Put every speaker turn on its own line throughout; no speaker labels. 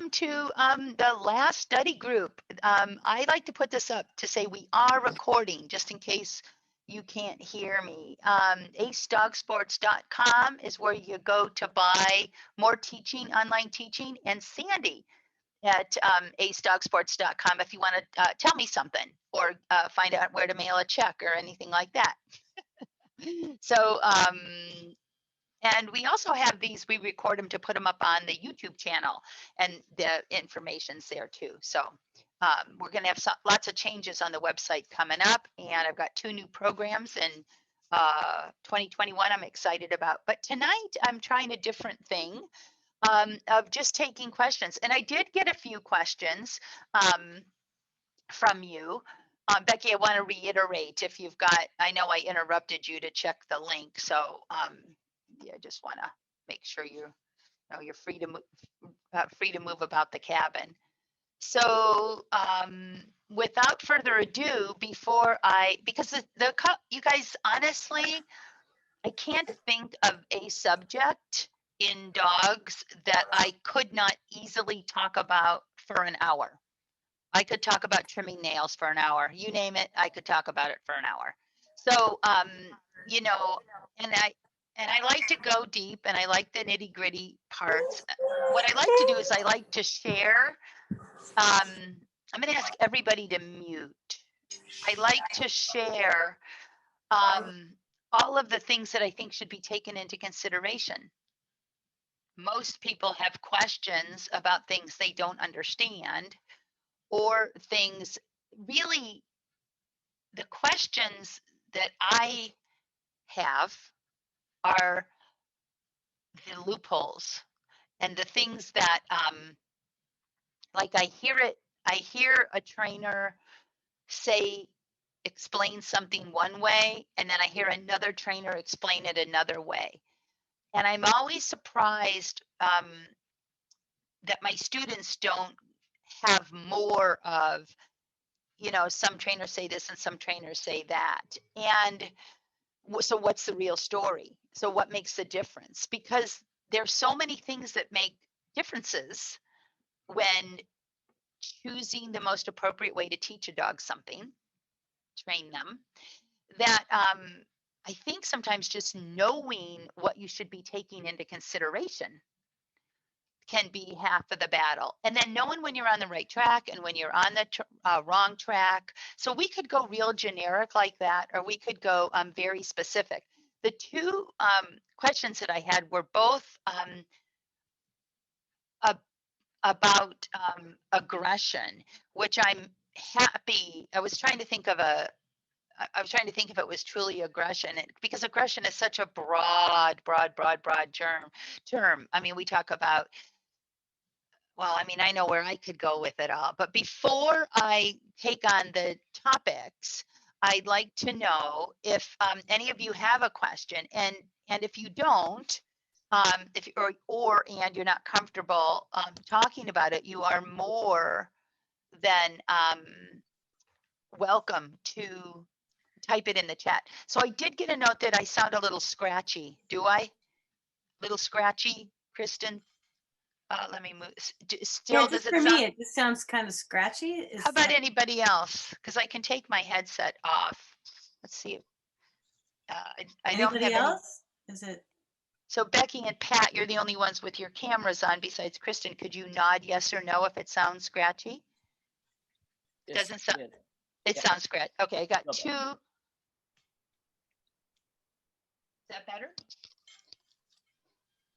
welcome to the last study group. I like to put this up to say we are recording just in case you can't hear me. AceDogSports.com is where you go to buy more teaching, online teaching, and Sandy at AceDogSports.com if you want to tell me something or find out where to mail a check or anything like that. So, and we also have these, we record them to put them up on the YouTube channel, and the information's there too. So we're going to have lots of changes on the website coming up, and I've got 2 new programs in 2021 I'm excited about. But tonight I'm trying a different thing of just taking questions. And I did get a few questions from you. Becky, I want to reiterate if you've got, I know I interrupted you to check the link. So yeah, I just want to make sure you're free to move about the cabin. So without further ado, because you guys, honestly, I can't think of a subject in dogs that I could not easily talk about for an hour. I could talk about trimming nails for an hour. You name it, I could talk about it for an hour. So, you know, and I like to go deep, and I like the nitty gritty parts. What I like to do is I like to share. I'm going to ask everybody to mute. I like to share all of the things that I think should be taken into consideration. Most people have questions about things they don't understand, or things, really, the questions that I have are the loopholes and the things that, like I hear a trainer explain something one way, and then I hear another trainer explain it another way. And I'm always surprised that my students don't have more of, some trainers say this and some trainers say that. And so what's the real story? So what makes the difference? Because there's so many things that make differences when choosing the most appropriate way to teach a dog something, train them, that I think sometimes just knowing what you should be taking into consideration can be half of the battle. And then knowing when you're on the right track and when you're on the wrong track. So we could go real generic like that, or we could go very specific. The 2 questions that I had were both about aggression, which I'm happy. I was trying to think if it was truly aggression, because aggression is such a broad term. I mean, we talk about, well, I mean, I know where I could go with it all, but before I take on the topics, I'd like to know if any of you have a question, and if you don't, and you're not comfortable talking about it, you are more than welcome to type it in the chat. So I did get a note that I sound a little scratchy. Do I? A little scratchy, Kristen? Let me move. Still,
yeah, just for me, it just sounds kind of scratchy.
How about anybody else? Because I can take my headset off. Let's see. I don't have
else. Is it?
So Becky and Pat, you're the only ones with your cameras on besides Kristen. Could you nod yes or no if it sounds scratchy? It doesn't sound. It sounds scratchy. Okay, I got 2. Is that better?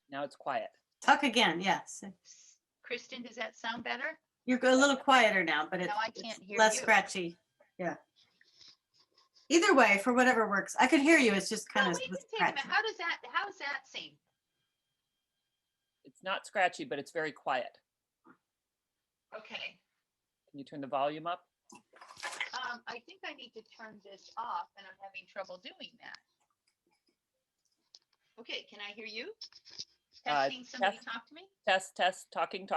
Now it's quiet.
Talk again, yes.
Kristen, does that sound better?
You're a little quieter now, but
I can't hear
less
you.
scratchy. Yeah. Either way, for whatever works. I could hear you. It's just kind of scratchy.
How does that seem?
It's not scratchy, but it's very quiet.
Okay.
Can you turn the volume up?
I think I need to turn this off, and I'm having trouble doing that. Okay, can I hear you? Testing, somebody talk to me?
Test, talking.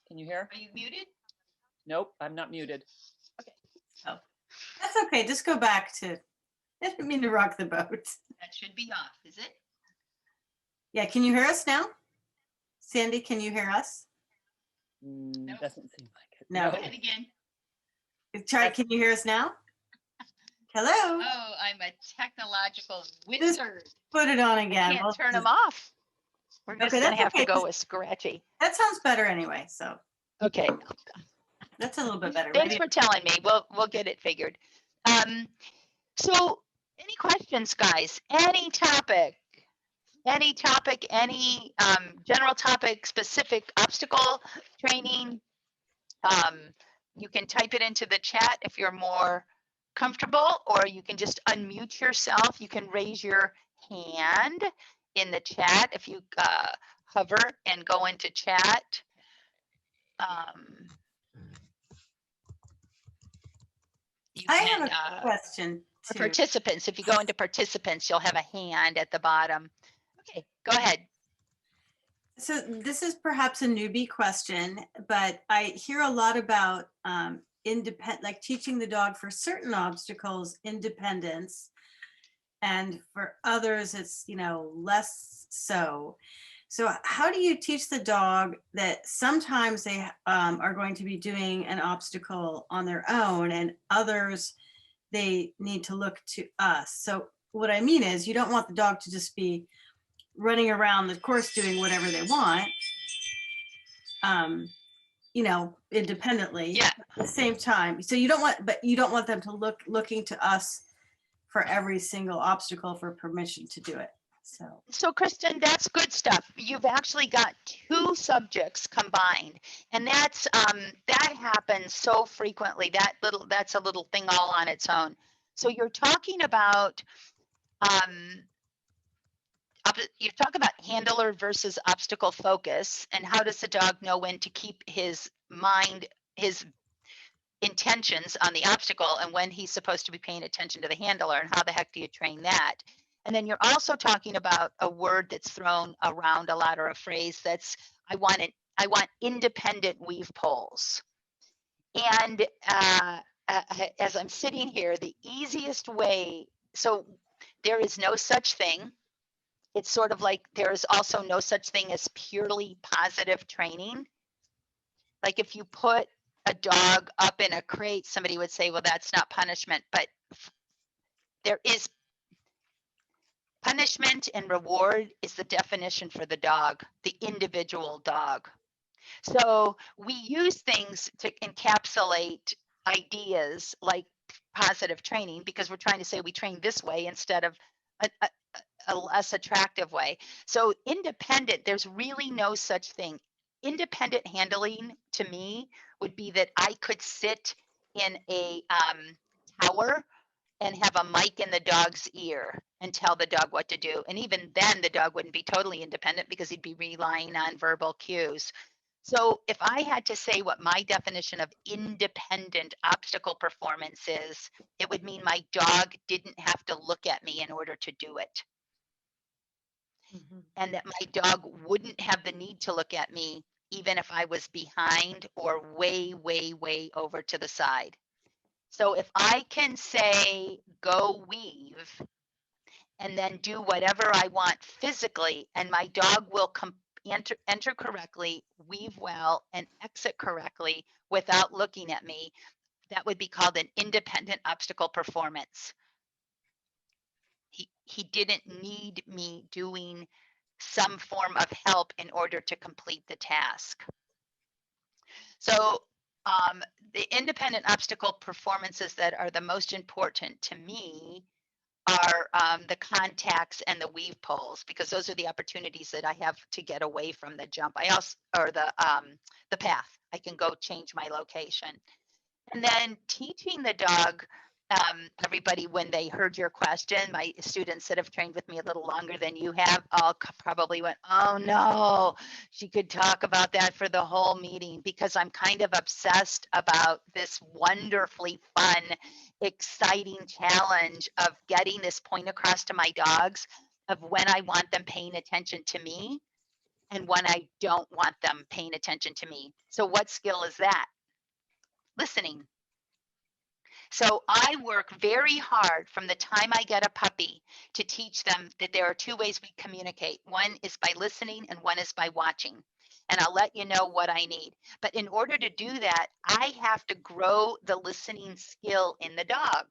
Can you hear?
Are you muted?
Nope, I'm not muted.
Okay.
Oh, that's okay. Just go back to, I didn't mean to rock the boat.
That should be off, is it?
Yeah, can you hear us now? Sandy, can you hear us?
Nope.
Doesn't seem like it.
No.
Go ahead again.
Try, can you hear us now? Hello?
Oh, I'm a technological wizard.
Put it on again.
Can't
We'll
turn
just-
them off. We're just
Okay,
gonna
that's
have to
okay,
go
'cause-
with Scratchy.
That sounds better anyway, so
Okay.
that's a little bit better.
Thanks
Maybe-
for telling me. We'll get it figured. So any questions, guys? Any topic, any general topic, specific obstacle training. You can type it into the chat if you're more comfortable, or you can just unmute yourself. You can raise your hand in the chat if you hover and go into chat. You
I
can,
have a question
for
too.
participants, if you go into participants, you'll have a hand at the bottom. Okay, go ahead.
So this is perhaps a newbie question, but I hear a lot about independent, like teaching the dog for certain obstacles, independence, and for others, it's, less so. So how do you teach the dog that sometimes they are going to be doing an obstacle on their own, and others they need to look to us? So what I mean is, you don't want the dog to just be running around the course doing whatever they want, independently.
Yeah.
At the same time. So you don't want them to looking to us for every single obstacle for permission to do it.
So Kristen, that's good stuff. You've actually got two subjects combined, and that's that happens so frequently. That's a little thing all on its own. So you're talking about you talk about handler versus obstacle focus, and how does the dog know when to keep his mind, his intentions on the obstacle, and when he's supposed to be paying attention to the handler, and how the heck do you train that? And then you're also talking about a word that's thrown around a lot, or a phrase that's, I want independent weave poles. And as I'm sitting here, the easiest way, so there is no such thing. It's sort of like there is also no such thing as purely positive training. Like if you put a dog up in a crate, somebody would say, well, that's not punishment, but there is punishment, and reward is the definition for the dog, the individual dog. So we use things to encapsulate ideas like positive training, because we're trying to say we train this way instead of a less attractive way. So independent, there's really no such thing. Independent handling to me would be that I could sit in a tower and have a mic in the dog's ear and tell the dog what to do. And even then the dog wouldn't be totally independent, because he'd be relying on verbal cues. So if I had to say what my definition of independent obstacle performance is, it would mean my dog didn't have to look at me in order to do it. And that my dog wouldn't have the need to look at me even if I was behind or way, way, way over to the side. So if I can say, go weave, and then do whatever I want physically, and my dog will enter correctly, weave well, and exit correctly without looking at me, that would be called an independent obstacle performance. He didn't need me doing some form of help in order to complete the task. So the independent obstacle performances that are the most important to me are the contacts and the weave poles, because those are the opportunities that I have to get away from the jump. I also, or the path. I can go change my location. And then teaching the dog, everybody, when they heard your question, my students that have trained with me a little longer than you have all probably went, oh no, she could talk about that for the whole meeting, because I'm kind of obsessed about this wonderfully fun, exciting challenge of getting this point across to my dogs of when I want them paying attention to me and when I don't want them paying attention to me. So what skill is that? Listening. So I work very hard from the time I get a puppy to teach them that there are two ways we communicate. One is by listening and one is by watching. and I'll let you know what I need. But in order to do that, I have to grow the listening skill in the dog.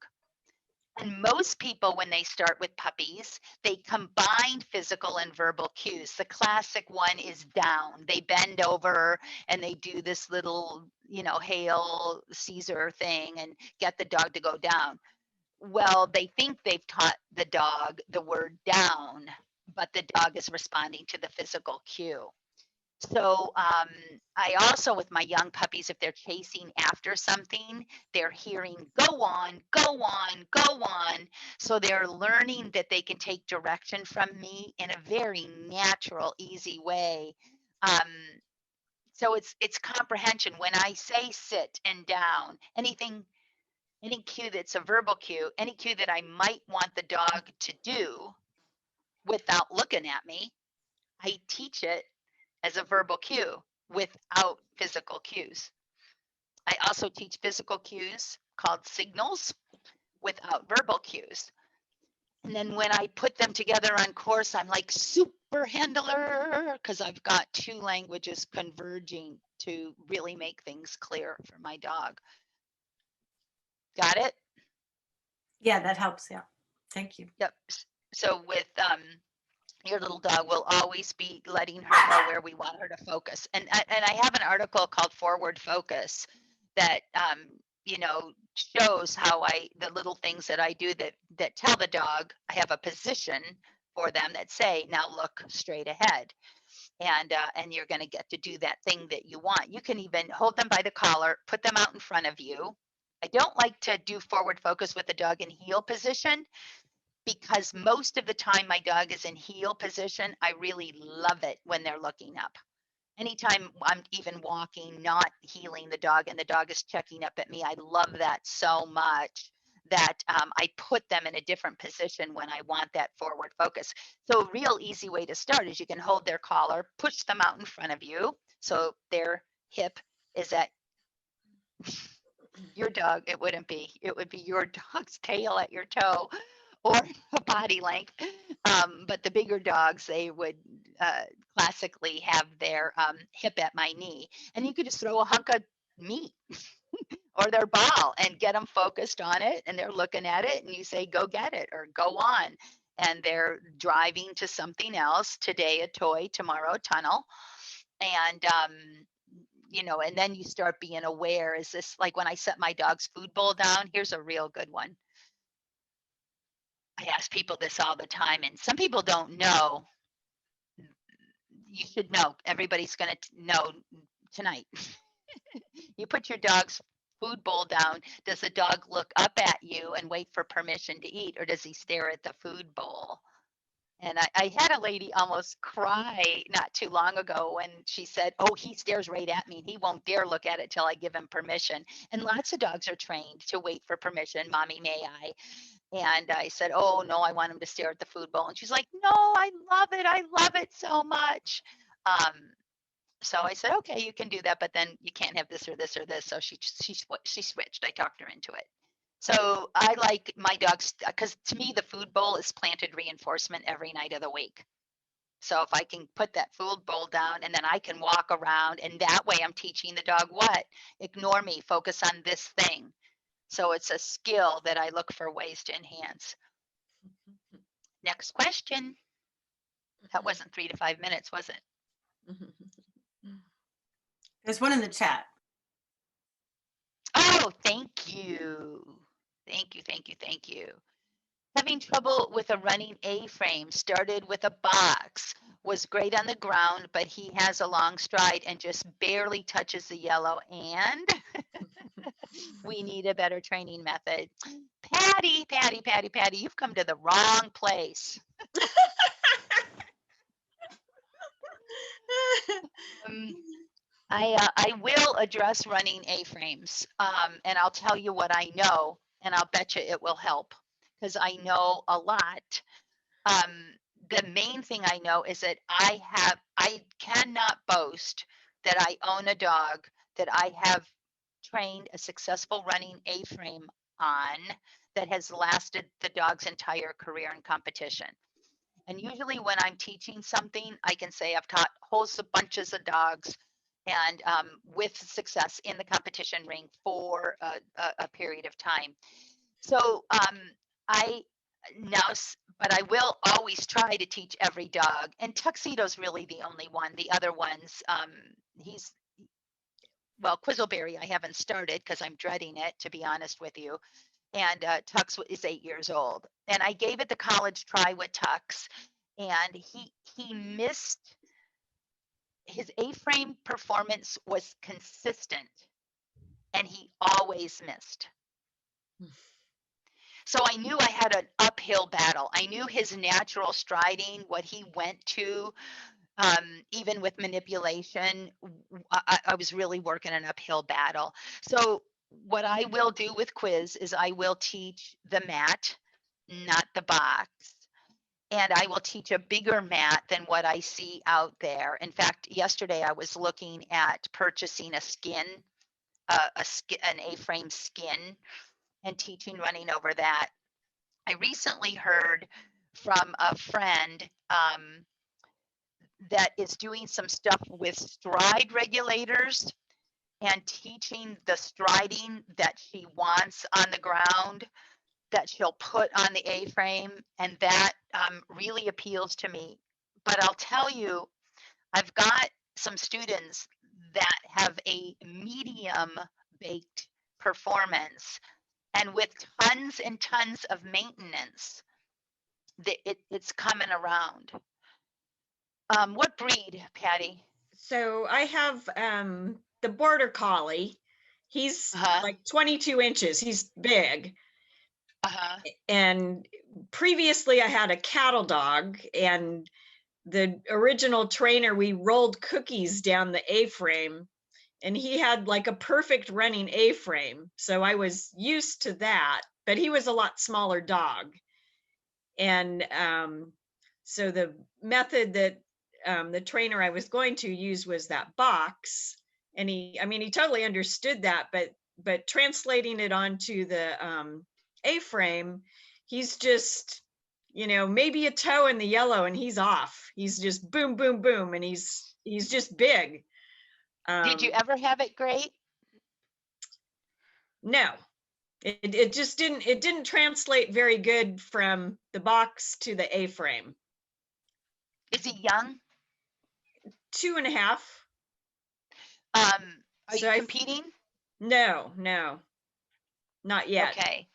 And most people, when they start with puppies, they combine physical and verbal cues. The classic one is down. They bend over and they do this little, Hail Caesar thing and get the dog to go down. Well, they think they've taught the dog the word down, but the dog is responding to the physical cue. So I also, with my young puppies, if they're chasing after something, they're hearing go on, go on, go on. So they're learning that they can take direction from me in a very natural, easy way. Um, so it's comprehension. When I say sit and down, any cue that's a verbal cue, any cue that I might want the dog to do without looking at me, I teach it as a verbal cue without physical cues. I also teach physical cues called signals without verbal cues. And then when I put them together on course, I'm like super handler because I've got two languages converging to really make things clear for my dog. Got it?
Yeah, that helps. Yeah. Thank you.
Yep. So with your little dog, will always be letting her know where we want her to focus. And I have an article called Forward Focus that shows how the little things that I do that tell the dog I have a position for them that say, now look straight ahead. And you're going to get to do that thing that you want. You can even hold them by the collar, put them out in front of you. I don't like to do forward focus with the dog in heel position because most of the time my dog is in heel position. I really love it when they're looking up. Anytime I'm even walking, not heeling the dog, and the dog is checking up at me, I love that so much that I put them in a different position when I want that forward focus. So a real easy way to start is you can hold their collar, push them out in front of you. So their hip is at your dog. It wouldn't be. It would be your dog's tail at your toe or a body length. But the bigger dogs, they would classically have their hip at my knee. And you could just throw a hunk of meat or their ball and get them focused on it. And they're looking at it and you say, go get it or go on. And they're driving to something else. Today, a toy, tomorrow, a tunnel. And, and then you start being aware. Is this like when I set my dog's food bowl down? Here's a real good one. I ask people this all the time, and some people don't know. You should know. Everybody's going to know tonight. You put your dog's food bowl down. Does the dog look up at you and wait for permission to eat, or does he stare at the food bowl? And I had a lady almost cry not too long ago when she said, oh, he stares right at me. He won't dare look at it till I give him permission. And lots of dogs are trained to wait for permission. Mommy, may I? And I said, oh, no, I want him to stare at the food bowl. And she's like, no, I love it. I love it so much. So I said, okay, you can do that, but then you can't have this or this or this. So she switched. I talked her into it. So I like my dogs because to me, the food bowl is planted reinforcement every night of the week. So if I can put that food bowl down and then I can walk around and that way I'm teaching the dog what? Ignore me, focus on this thing. So it's a skill that I look for ways to enhance. Next question. That wasn't 3 to 5 minutes, was it?
There's one in the chat.
Oh, thank you. Thank you, thank you, thank you. Having trouble with a running A-frame, started with a box, was great on the ground, but he has a long stride and just barely touches the yellow, and we need a better training method. Patty, you've come to the wrong place. I will address running A-frames, and I'll tell you what I know, and I'll bet you it will help because I know a lot. The main thing I know is that I cannot boast that I own a dog that I have trained a successful running A-frame on that has lasted the dog's entire career in competition. And usually when I'm teaching something, I can say I've taught whole bunches of dogs and with success in the competition ring for a period of time. So I now, but I will always try to teach every dog. And Tuxedo's really the only one. The other ones, he's, well, Quizzleberry, I haven't started because I'm dreading it, to be honest with you. And Tux is 8 years old. And I gave it the college try with Tux, and he missed his A-frame performance was consistent, and he always missed. So I knew I had an uphill battle. I knew his natural striding, what he went to, even with manipulation, I was really working an uphill battle. So what I will do with quiz is I will teach the mat, not the box. And I will teach a bigger mat than what I see out there. In fact, yesterday I was looking at purchasing a skin, an A-frame skin, and teaching running over that. I recently heard from a friend that is doing some stuff with stride regulators and teaching the striding that she wants on the ground that she'll put on the A-frame, and that really appeals to me. But I'll tell you, I've got some students that have a medium baked performance, and with tons and tons of maintenance, it's coming around. What breed, Patty?
So I have the border collie. He's like 22 inches. He's big. And previously I had a cattle dog, and the original trainer, we rolled cookies down the A-frame, and he had like a perfect running A-frame. So I was used to that, but he was a lot smaller dog. And so the method that the trainer I was going to use was that box. And he totally understood that, but translating it onto the A-frame, he's just, maybe a toe in the yellow and he's off. He's just boom, boom, boom. And he's just big.
Did you ever have it great?
No, it just didn't translate very good from the box to the A-frame.
Is he young?
2.5.
Are you competing?
No, not yet.
Okay.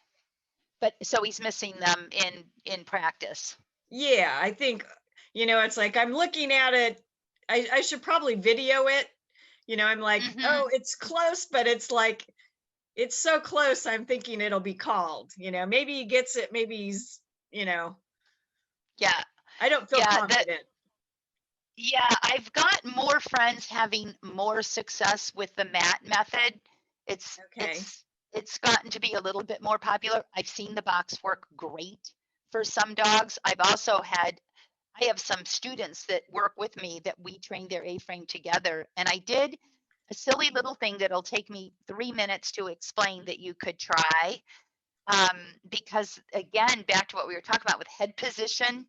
But so he's missing them in practice.
Yeah, I think, it's like I'm looking at it. I should probably video it. I'm like, oh, it's close, but it's like, it's so close. I'm thinking it'll be called, maybe he gets it. Maybe he's,
Yeah.
I don't feel confident.
Yeah, I've got more friends having more success with the mat method. It's gotten to be a little bit more popular. I've seen the box work great for some dogs. I have some students that work with me that we train their A-frame together. And I did a silly little thing that'll take me 3 minutes to explain that you could try. Because again, back to what we were talking about with head position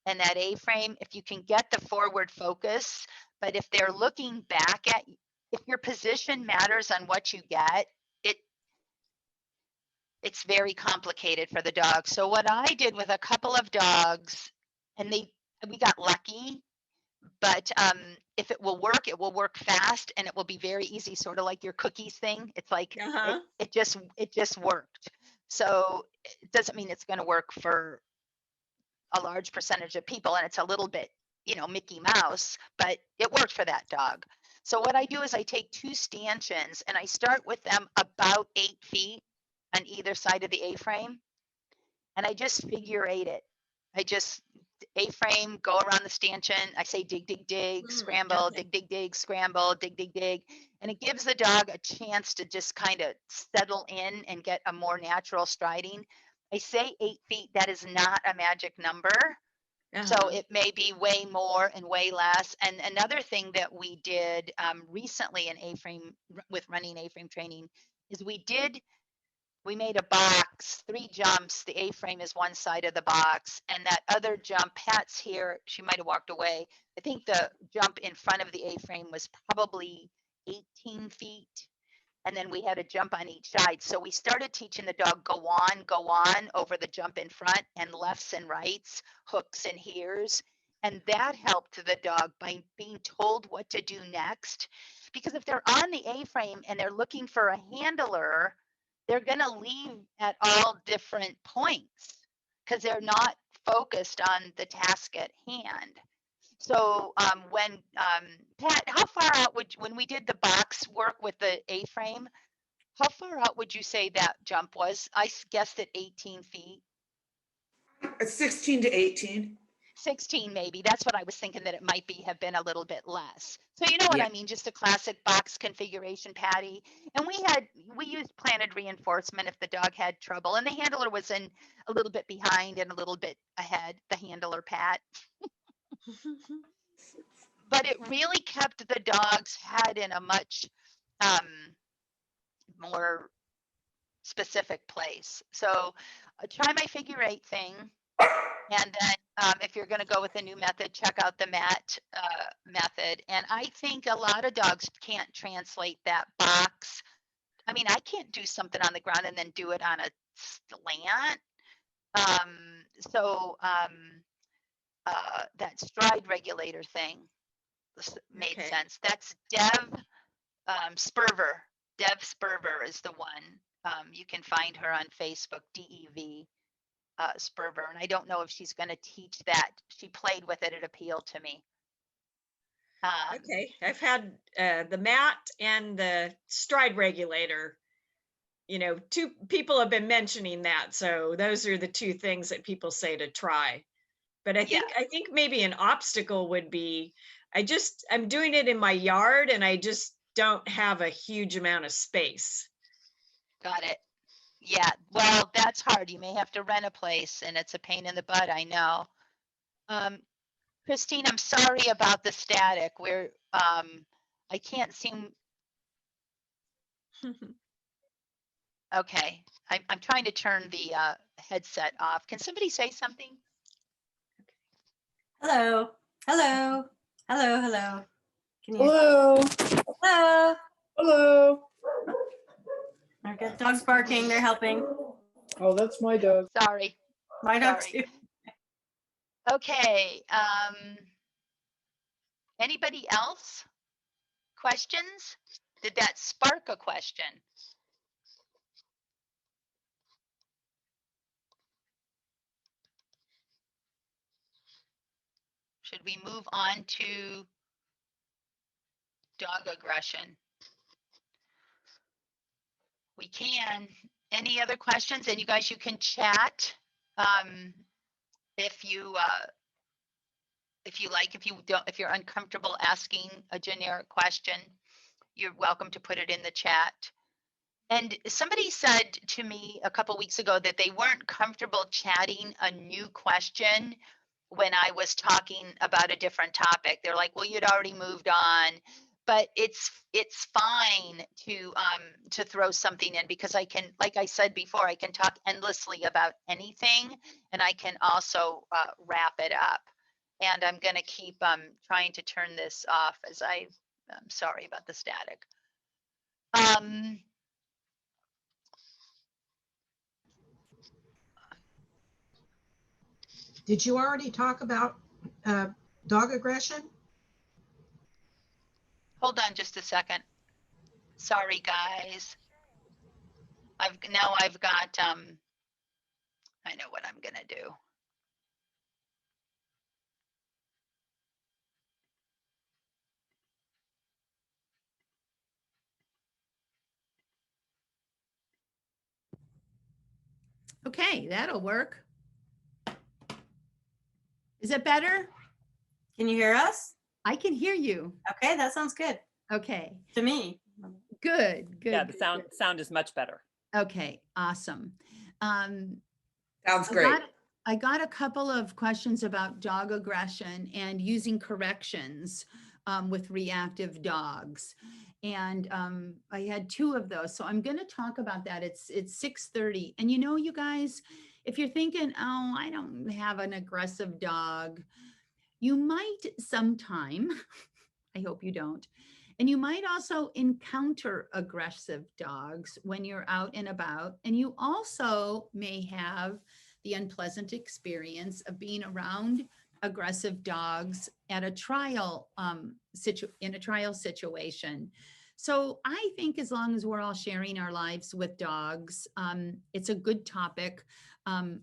and that A-frame, if you can get the forward focus, but if they're looking back at, if your position matters on what you get, it's very complicated for the dog. So what I did with a couple of dogs, and we got lucky, but if it will work fast, and it will be very easy, sort of like your cookies thing. It's like it just worked. So it doesn't mean it's going to work for a large percentage of people, and it's a little bit, Mickey Mouse, but it worked for that dog. So what I do is I take 2 stanchions and I start with them about 8 feet on either side of the A-frame, and I just figure 8 it. I just A-frame, go around the stanchion. I say dig, dig, dig, scramble, dig, dig, dig, scramble, dig, dig, dig. And it gives the dog a chance to just kind of settle in and get a more natural striding. I say 8 feet, that is not a magic number. So it may be way more and way less. And another thing that we did recently in A-frame with running A-frame training is we did we made a box, 3 jumps. The A-frame is one side of the box, and that other jump, Pat's here. She might have walked away. I think the jump in front of the A-frame was probably 18 feet. And then we had a jump on each side. So we started teaching the dog go on over the jump in front, and lefts and rights, hooks and heres. And that helped the dog by being told what to do next. Because if they're on the A-frame and they're looking for a handler, they're going to leave at all different points because they're not focused on the task at hand. So when Pat, how far out when we did the box work with the A-frame, how far out would you say that jump was? I guessed at 18 feet.
16 to 18.
16 maybe. That's what I was thinking, that it might have been a little bit less. So you know what
Yeah.
I mean, just a classic box configuration, Patty. And we used planted reinforcement if the dog had trouble, and the handler was in a little bit behind and a little bit ahead, the handler, Pat. But it really kept the dog's head in a much more specific place. So try my figure 8 thing. And then if you're going to go with a new method, check out the MAT method. And I think a lot of dogs can't translate that box. I mean, I can't do something on the ground and then do it on a slant. That stride regulator thing made
Okay.
sense. That's Dev Spurver. Dev Spurver is the one. You can find her on Facebook, DEV. Spurver, and I don't know if she's going to teach that. She played with it. It appealed to me.
Okay, I've had the mat and the stride regulator. You know, 2 people have been mentioning that, so those are the 2 things that people say to try. But I think maybe an obstacle would be, I'm doing it in my yard and I just don't have a huge amount of space.
Got it. Yeah, well, that's hard. You may have to rent a place, and it's a pain in the butt, I know. Christine, I'm sorry about the static. I can't seem. Okay, I'm trying to turn the headset off. Can somebody say something?
Hello, hello, hello, hello. Can you?
Hello.
Hello.
Hello.
Okay, dogs barking. They're helping.
Oh, that's my dog.
Sorry.
My dog
Sorry.
too.
Okay. Anybody else? Questions? Did that spark a question? Should we move on to dog aggression? We can. Any other questions? And you guys, you can chat if you like. If you're uncomfortable asking a generic question, you're welcome to put it in the chat. And somebody said to me a couple weeks ago that they weren't comfortable chatting a new question when I was talking about a different topic. They're like, well, you'd already moved on. But it's fine to throw something in, because I can, like I said before, I can talk endlessly about anything, and I can also wrap it up. And I'm going to keep trying to turn this off as I'm sorry about the static.
Did you already talk about dog aggression?
Hold on just a second. Sorry, guys. I've got, I know what I'm gonna do.
Okay, that'll work. Is it better?
Can you hear us?
I can hear you.
Okay, that sounds good
Okay,
to me.
good, good.
Yeah, the
good,
sound is much better.
good. Okay, awesome.
Sounds
I
great.
got a couple of questions about dog aggression and using corrections with reactive dogs. And I had 2 of those. So I'm going to talk about that. It's 6:30. And you guys, if you're thinking, oh, I don't have an aggressive dog, you might sometime, I hope you don't. And you might also encounter aggressive dogs when you're out and about. And you also may have the unpleasant experience of being around aggressive dogs at a trial in a trial situation. So I think as long as we're all sharing our lives with dogs, it's a good topic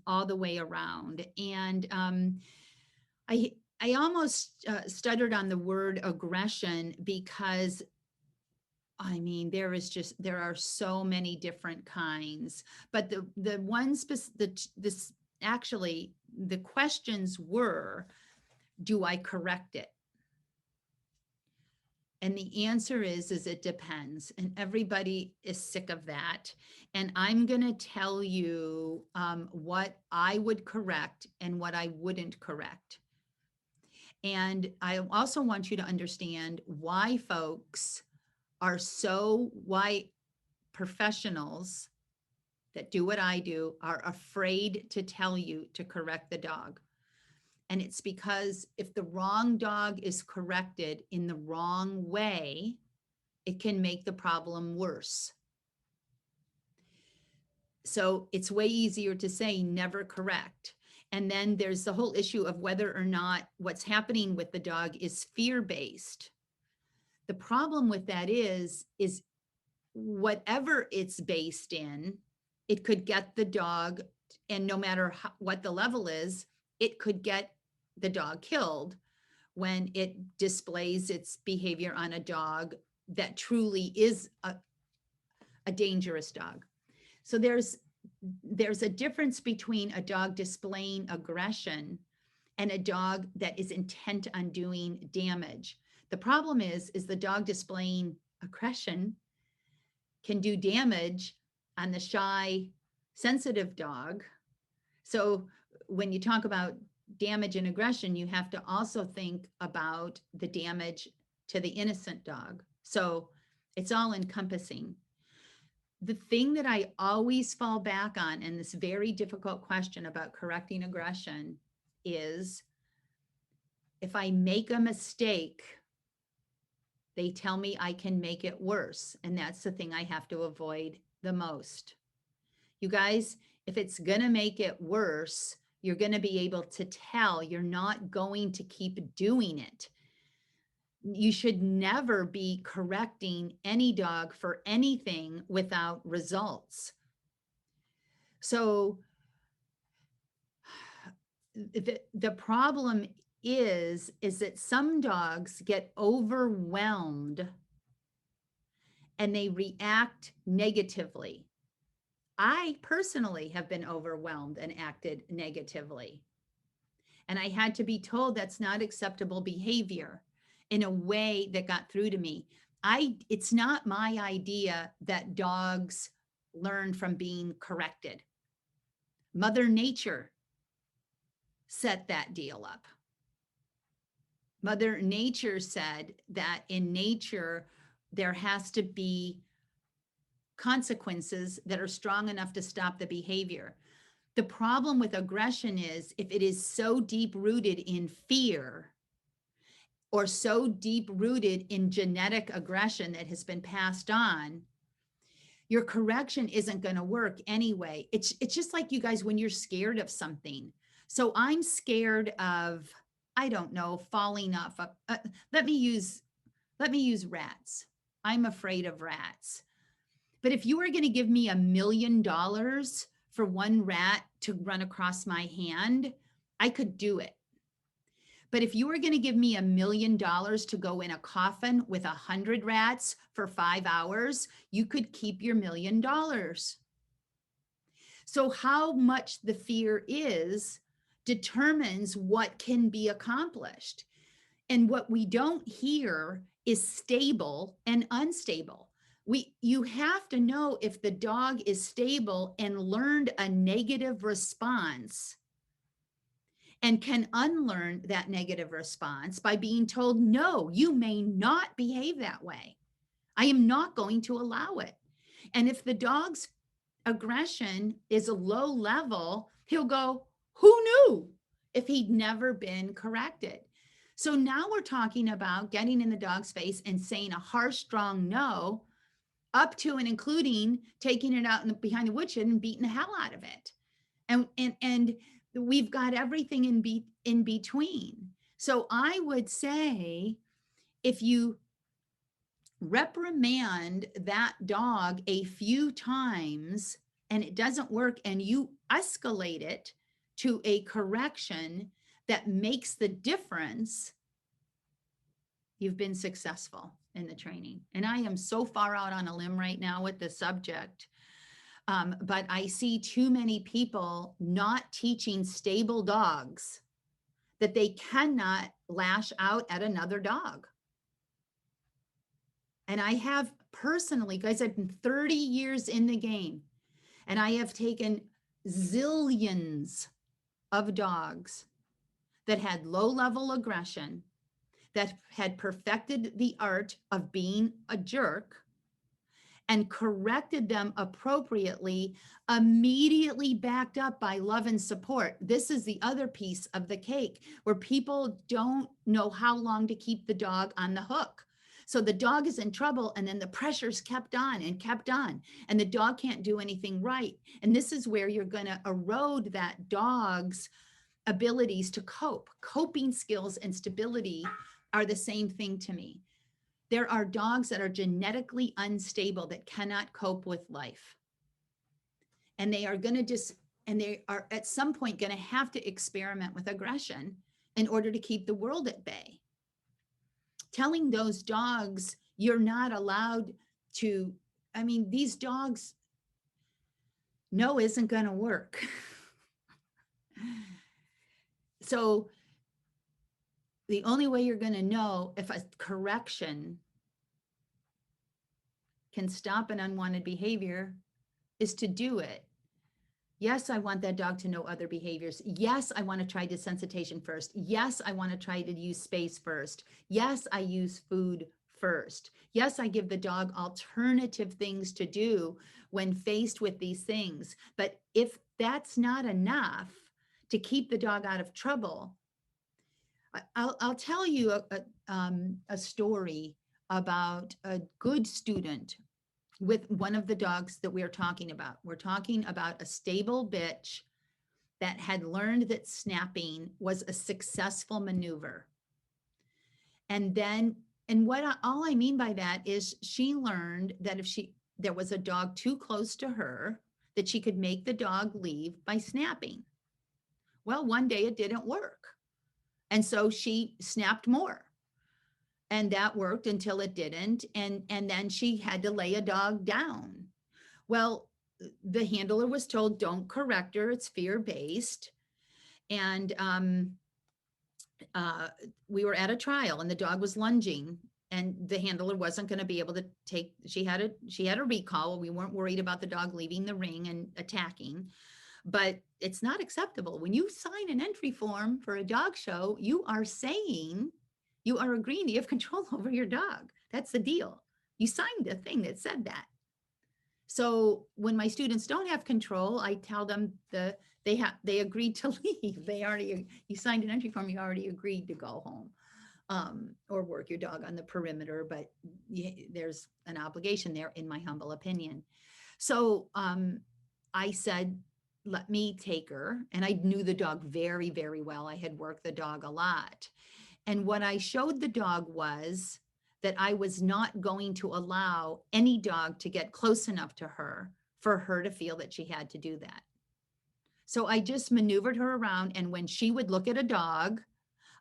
all the way around. And I almost stuttered on the word aggression because I mean, there are so many different kinds, but actually the questions were, do I correct it? And the answer is it depends. And everybody is sick of that. And I'm going to tell you what I would correct and what I wouldn't correct. And I also want you to understand why why professionals that do what I do are afraid to tell you to correct the dog. And it's because if the wrong dog is corrected in the wrong way, it can make the problem worse. So it's way easier to say never correct. And then there's the whole issue of whether or not what's happening with the dog is fear-based. The problem with that is whatever it's based in, it could get the dog, and no matter what the level is, it could get the dog killed when it displays its behavior on a dog that truly is a dangerous dog. So there's a difference between a dog displaying aggression and a dog that is intent on doing damage. The problem is the dog displaying aggression can do damage on the shy, sensitive dog. So when you talk about damage and aggression, you have to also think about the damage to the innocent dog. So it's all encompassing. The thing that I always fall back on in this very difficult question about correcting aggression is if I make a mistake, they tell me I can make it worse. And that's the thing I have to avoid the most. You guys, if it's going to make it worse, you're going to be able to tell. You're not going to keep doing it. You should never be correcting any dog for anything without results. So the problem is that some dogs get overwhelmed and they react negatively. I personally have been overwhelmed and acted negatively. And I had to be told that's not acceptable behavior in a way that got through to me. It's not my idea that dogs learn from being corrected. Mother Nature set that deal up. Mother Nature said that in nature, there has to be consequences that are strong enough to stop the behavior. The problem with aggression is if it is so deep rooted in fear or so deep rooted in genetic aggression that has been passed on, your correction isn't going to work anyway. It's just like you guys when you're scared of something. So I'm scared of, I don't know, falling off. Let me use rats. I'm afraid of rats. But if you were going to give me $1 million for one rat to run across my hand, I could do it. But if you were going to give me $1 million to go in a coffin with 100 rats for 5 hours, you could keep your $1 million. So how much the fear is determines what can be accomplished. And what we don't hear is stable and unstable. You have to know if the dog is stable and learned a negative response and can unlearn that negative response by being told, no, you may not behave that way. I am not going to allow it. And if the dog's aggression is a low level, he'll go, who knew, if he'd never been corrected. So now we're talking about getting in the dog's face and saying a harsh, strong no, up to and including taking it out behind the woodshed and beating the hell out of it. And we've got everything in between. So I would say, if you reprimand that dog a few times and it doesn't work, and you escalate it to a correction that makes the difference, you've been successful in the training. And I am so far out on a limb right now with the subject. But I see too many people not teaching stable dogs that they cannot lash out at another dog. And I have personally, guys, I've been 30 years in the game, and I have taken zillions of dogs that had low-level aggression, that had perfected the art of being a jerk, and corrected them appropriately, immediately backed up by love and support. This is the other piece of the cake, where people don't know how long to keep the dog on the hook. So the dog is in trouble, and then the pressure's kept on, and the dog can't do anything right. And this is where you're going to erode that dog's abilities to cope. Coping skills and stability are the same thing to me. There are dogs that are genetically unstable, that cannot cope with life. And they are going to and they are at some point going to have to experiment with aggression in order to keep the world at bay. Telling those dogs you're not allowed to, I mean, these dogs, no isn't going to work. So the only way you're going to know if a correction can stop an unwanted behavior is to do it. Yes, I want that dog to know other behaviors. Yes, I want to try desensitization first. Yes, I want to try to use space first. Yes, I use food first. Yes, I give the dog alternative things to do when faced with these things. But if that's not enough to keep the dog out of trouble, I'll tell you a story about a good student with one of the dogs that we're talking about. We're talking about a stable bitch that had learned that snapping was a successful maneuver. And all I mean by that is she learned that if there was a dog too close to her, that she could make the dog leave by snapping. Well, one day it didn't work. And so she snapped more. And that worked until it didn't. And then she had to lay a dog down. Well, the handler was told, don't correct her, it's fear-based. And we were at a trial, and the dog was lunging, and the handler wasn't going to be able to take, she had a recall. We weren't worried about the dog leaving the ring and attacking. But it's not acceptable. When you sign an entry form for a dog show, you are saying, you are agreeing that you have control over your dog. That's the deal. You signed a thing that said that. So when my students don't have control, I tell them they agreed to leave. You signed an entry form, you already agreed to go home or work your dog on the perimeter, but there's an obligation there, in my humble opinion. So I said, let me take her. And I knew the dog very, very well. I had worked the dog a lot. And what I showed the dog was that I was not going to allow any dog to get close enough to her for her to feel that she had to do that. So I just maneuvered her around. And when she would look at a dog,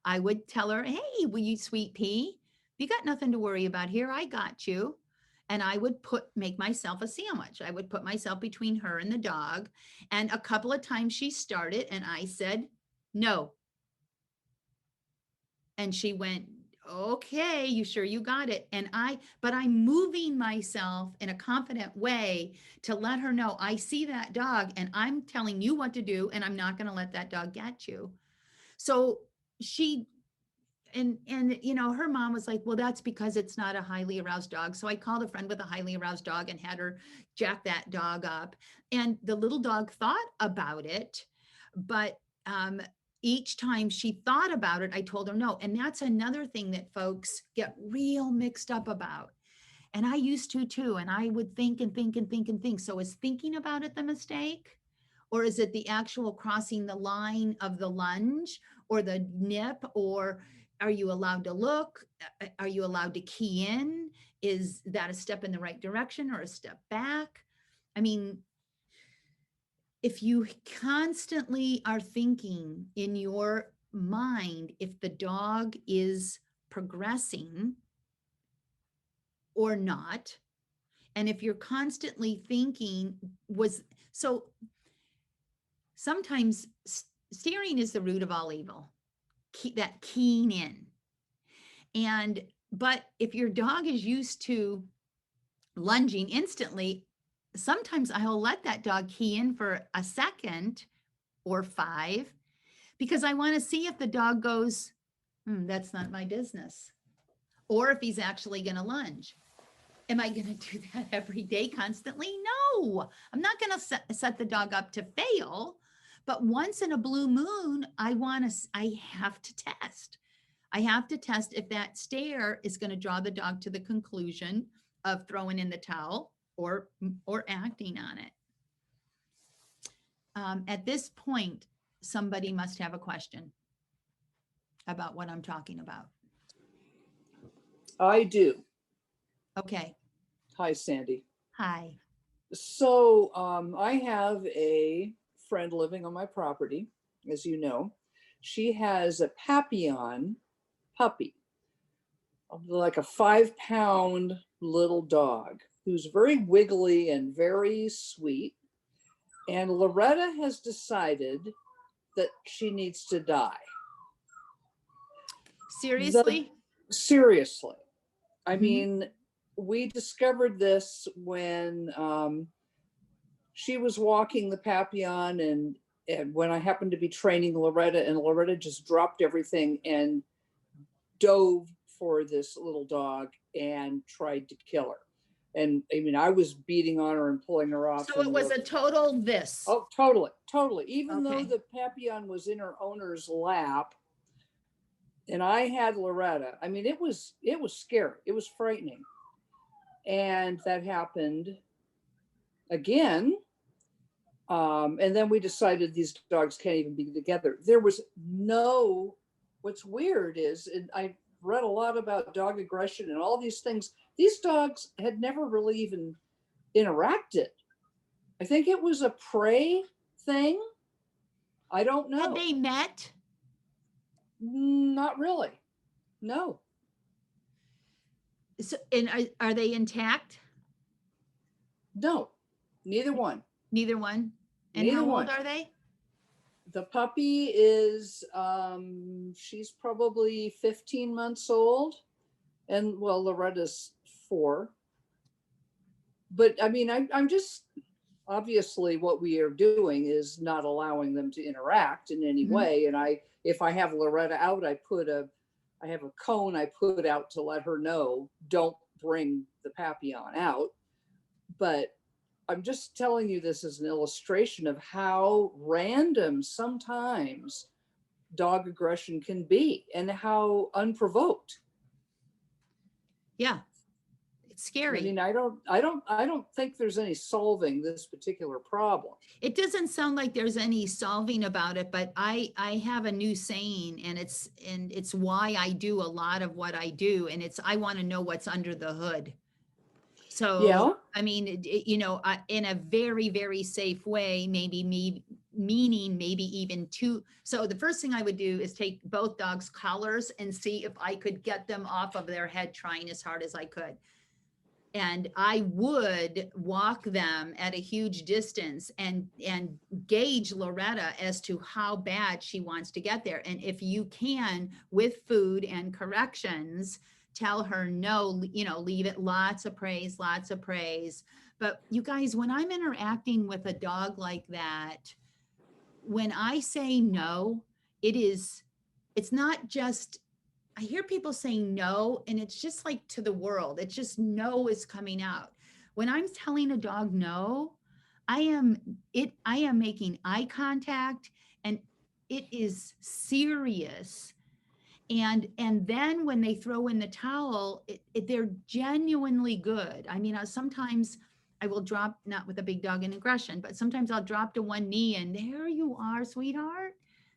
I would tell her, hey, will you sweet pea? You got nothing to worry about here. I got you. And I would make myself a sandwich. I would put myself between her and the dog. And a couple of times she started and I said, no. And she went, okay, you sure you got it? But I'm moving myself in a confident way to let her know I see that dog and I'm telling you what to do, and I'm not going to let that dog get you. So she, and you know, her mom was like, well, that's because it's not a highly aroused dog. So I called a friend with a highly aroused dog and had her jack that dog up. And the little dog thought about it, but each time she thought about it, I told her no. And that's another thing that folks get real mixed up about. And I used to too. And I would think and think and think and think. So is thinking about it the mistake? Or is it the actual crossing the line of the lunge or the nip? Or are you allowed to look? Are you allowed to key in? Is that a step in the right direction or a step back? I mean, if you constantly are thinking in your mind if the dog is progressing or not, and if you're constantly thinking so sometimes steering is the root of all evil, that keying in. But if your dog is used to lunging instantly, sometimes I'll let that dog key in for a second or 5 because I want to see if the dog goes, that's not my business. Or if he's actually going to lunge. Am I going to do that every day constantly? No, I'm not going to set the dog up to fail. But once in a blue moon, I have to test. I have to test if that stare is going to draw the dog to the conclusion of throwing in the towel or acting on it. At this point, somebody must have a question about what I'm talking about.
I do.
Okay.
Hi, Sandy.
Hi.
So I have a friend living on my property, as you know. She has a Papillon puppy, like a 5-pound little dog who's very wiggly and very sweet. And Loretta has decided that she needs to die.
Seriously?
Seriously. I
Mhm.
mean, we discovered this when she was walking the Papillon and when I happened to be training Loretta, and Loretta just dropped everything and dove for this little dog and tried to kill her. And I mean, I was beating on her and pulling her off.
So it was a total this.
Oh, totally, totally. Even though
Okay.
the Papillon was in her owner's lap and I had Loretta, I mean, it was scary. It was frightening. And that happened again. And then we decided these dogs can't even be together. There was what's weird is, and I read a lot about dog aggression and all these things. These dogs had never really even interacted. I think it was a prey thing. I don't know.
Had they met?
Not really. No.
So, and are they intact?
No, neither one.
Neither one? And
Neither
how
one.
old are they?
The puppy is, she's probably 15 months old. And well, Loretta's 4. But I mean, I'm just, obviously what we are doing is not allowing them to interact in any
Mhm.
way. And if I have Loretta out, I have a cone I put out to let her know, don't bring the Papillon out. But I'm just telling you this as an illustration of how random sometimes dog aggression can be and how unprovoked.
Yeah. It's scary.
I mean, I don't think there's any solving this particular problem.
It doesn't sound like there's any solving about it, but I have a new saying, and it's why I do a lot of what I do. And I want to know what's under the hood. So,
Yeah.
I mean, in a very, very safe way, meaning maybe even 2. So the first thing I would do is take both dogs' collars and see if I could get them off of their head, trying as hard as I could. And I would walk them at a huge distance and gauge Loretta as to how bad she wants to get there. And if you can, with food and corrections, tell her no, leave it, lots of praise. But you guys, when I'm interacting with a dog like that, when I say no, it is it's not just, I hear people saying no, and it's just like to the world. It's just no is coming out. When I'm telling a dog no, I am making eye contact, and it is serious. And then when they throw in the towel, they're genuinely good. I mean, sometimes I will drop, not with a big dog in aggression, but sometimes I'll drop to one knee and there you are, sweetheart.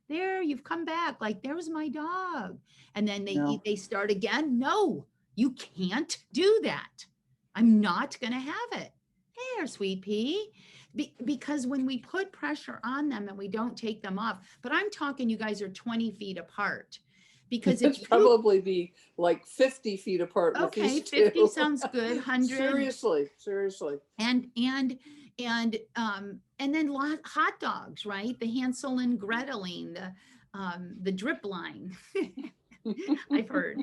There, you've come back. Like, there's my dog. And then
No.
they start again. No, you can't do that. I'm not going to have it. There, sweet pea. Because when we put pressure on them and we don't take them off, but I'm talking, you guys are 20 feet apart. Because if
It's
you,
probably be like 50 feet apart with
okay,
these
50
two.
sounds good, 100.
Seriously.
And then hot dogs, right? The Hansel and Greteling, the drip line. I've heard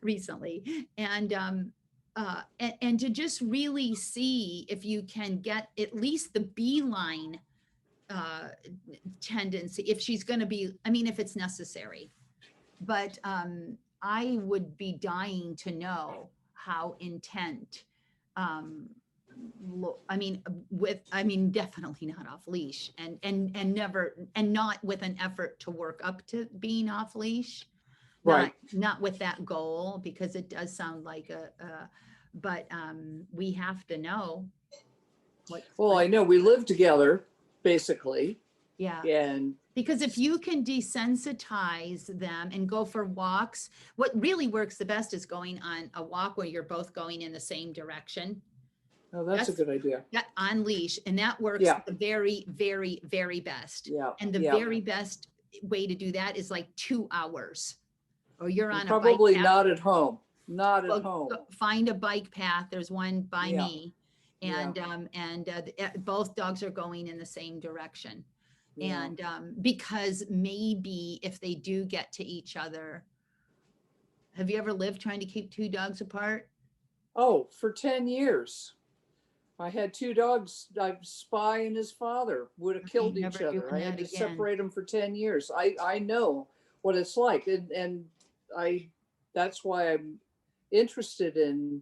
recently. And to just really see if you can get at least the beeline tendency, if she's going to be, I mean, if it's necessary. But I would be dying to know how intent, definitely not off leash, and never, and not with an effort to work up to being off leash.
Right.
Not with that goal, because it does sound like but we have to know what.
Well, I know we live together, basically.
Yeah.
And
Because if you can desensitize them and go for walks, what really works the best is going on a walk where you're both going in the same direction.
oh, that's a
That's-
good idea.
That on leash, and that works
Yeah.
the very, very, very best.
Yeah.
And the
yeah.
very best way to do that is like 2 hours. Or you're
And
on a bike
probably
path.
not at home. Not
Well,
at home.
find a bike path. There's one by
Yeah.
me. And both dogs are going in the same direction.
Yeah.
And because maybe if they do get to each other, have you ever lived trying to keep 2 dogs apart?
Oh, for 10 years. I had 2 dogs, Spy and his father would have
Okay,
killed each
never
other.
doing
I had
that
to
again.
separate them for 10 years. I know what it's like. And that's why I'm interested in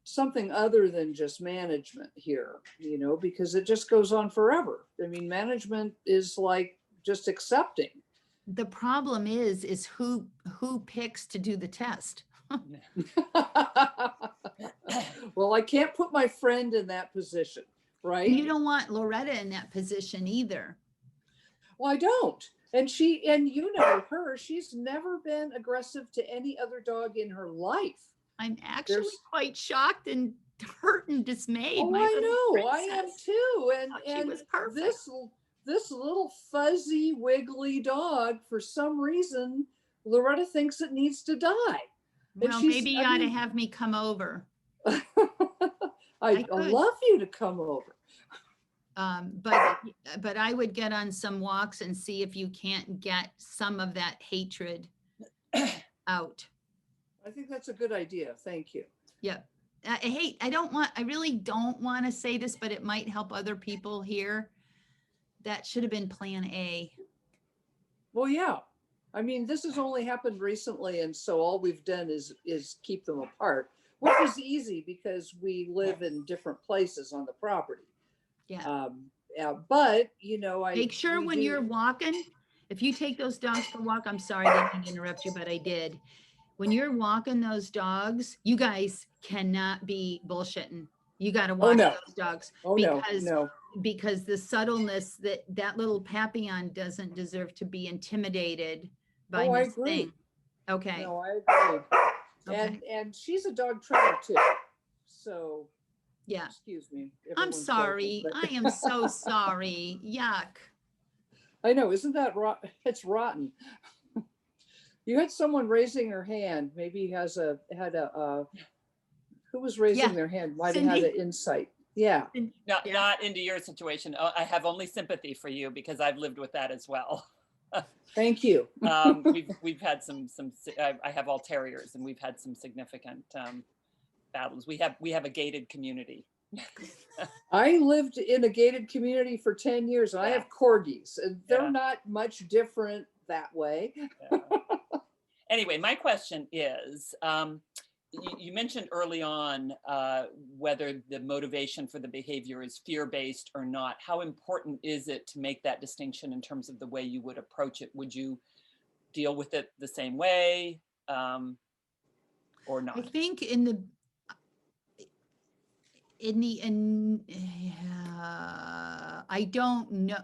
something other than just management here, because it just goes on forever. I mean, management is like just accepting.
The problem is who picks to do the test.
Well, I can't put my friend in that position, right?
And you don't want Loretta in that position either.
Well, I don't. And you know her, she's never been aggressive to any other dog in her life.
I'm actually
There's-
quite shocked and hurt and dismayed.
Oh,
My
I
little
know, I am
princess.
too.
Thought she
And
was perfect.
this little fuzzy, wiggly dog, for some reason, Loretta thinks it needs to die. And
Well,
she's-
maybe you
I
ought to
mean-
have me come over.
I'd
could.
love you to come over.
But I would get on some walks and see if you can't get some of that hatred out.
I think that's a good idea. Thank you.
Yep. I really don't want to say this, but it might help other people here. That should have been plan A.
Well, yeah. I mean, this has only happened recently, and so all we've done is keep them apart, which is easy because we live in different places on the property.
Yeah.
But
Make sure
we
when
do-
you're walking, if you take those dogs for a walk, I'm sorry, I didn't mean to interrupt you, but I did. When you're walking those dogs, you guys cannot be bullshitting. You got to watch
no.
those dogs.
Oh
because
no.
because the subtleness that little Papillon doesn't deserve to be intimidated by
Oh, I
Miss
agree.
Thing. Okay.
No, I agree.
Okay.
And she's a dog trainer too. So
Yeah.
excuse me.
I'm
everyone's
sorry.
joking,
I
but-
am so sorry. Yuck.
I know, isn't that it's rotten. You had someone raising her hand. Maybe who was raising
Yeah,
their hand? Might have had
Cindy.
an insight. Yeah.
Not,
Yeah.
not into your situation. Oh, I have only sympathy for you because I've lived with that as well.
Thank you.
We've had I have all terriers and we've had some significant battles. We have a gated community.
I lived in a gated community for 10 years and I have corgis and they're
Yeah.
not much different that way.
Yeah. Anyway, my question is, you mentioned early on whether the motivation for the behavior is fear-based or not. How important is it to make that distinction in terms of the way you would approach it? Would you deal with it the same way or not?
I think I don't know.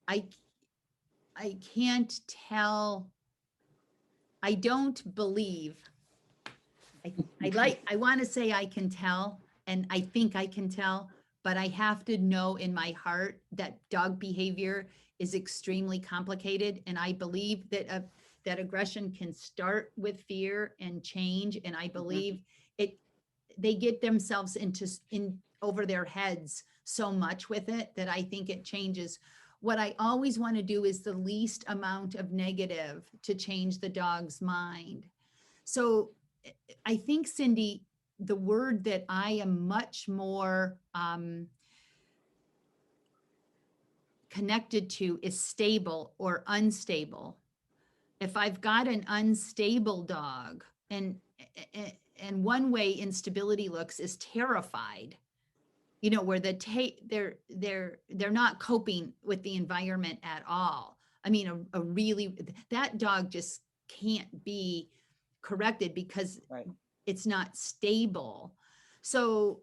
I can't tell. I don't believe. I want to say I can tell, and I think I can tell, but I have to know in my heart that dog behavior is extremely complicated, and I believe that that aggression can start with fear and change, and I believe they get themselves in over their heads so much with it that I think it changes. What I always want to do is the least amount of negative to change the dog's mind. So I think, Cindy, the word that I am much more connected to is stable or unstable. If I've got an unstable dog, and one way instability looks is terrified, you know, where they're not coping with the environment at all. I mean, that dog just can't be corrected because
Right.
it's not stable. So,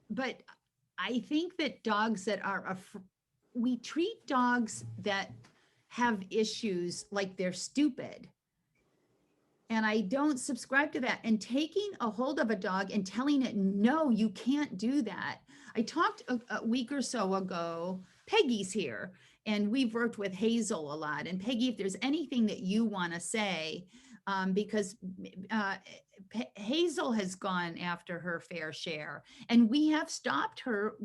but I think that dogs that are, we treat dogs that have issues like they're stupid. And I don't subscribe to that. And taking a hold of a dog and telling it, no, you can't do that. I talked a week or so ago, Peggy's here, and we've worked with Hazel a lot. And Peggy, if there's anything that you want to say, because Hazel has gone after her fair share, and we have stopped her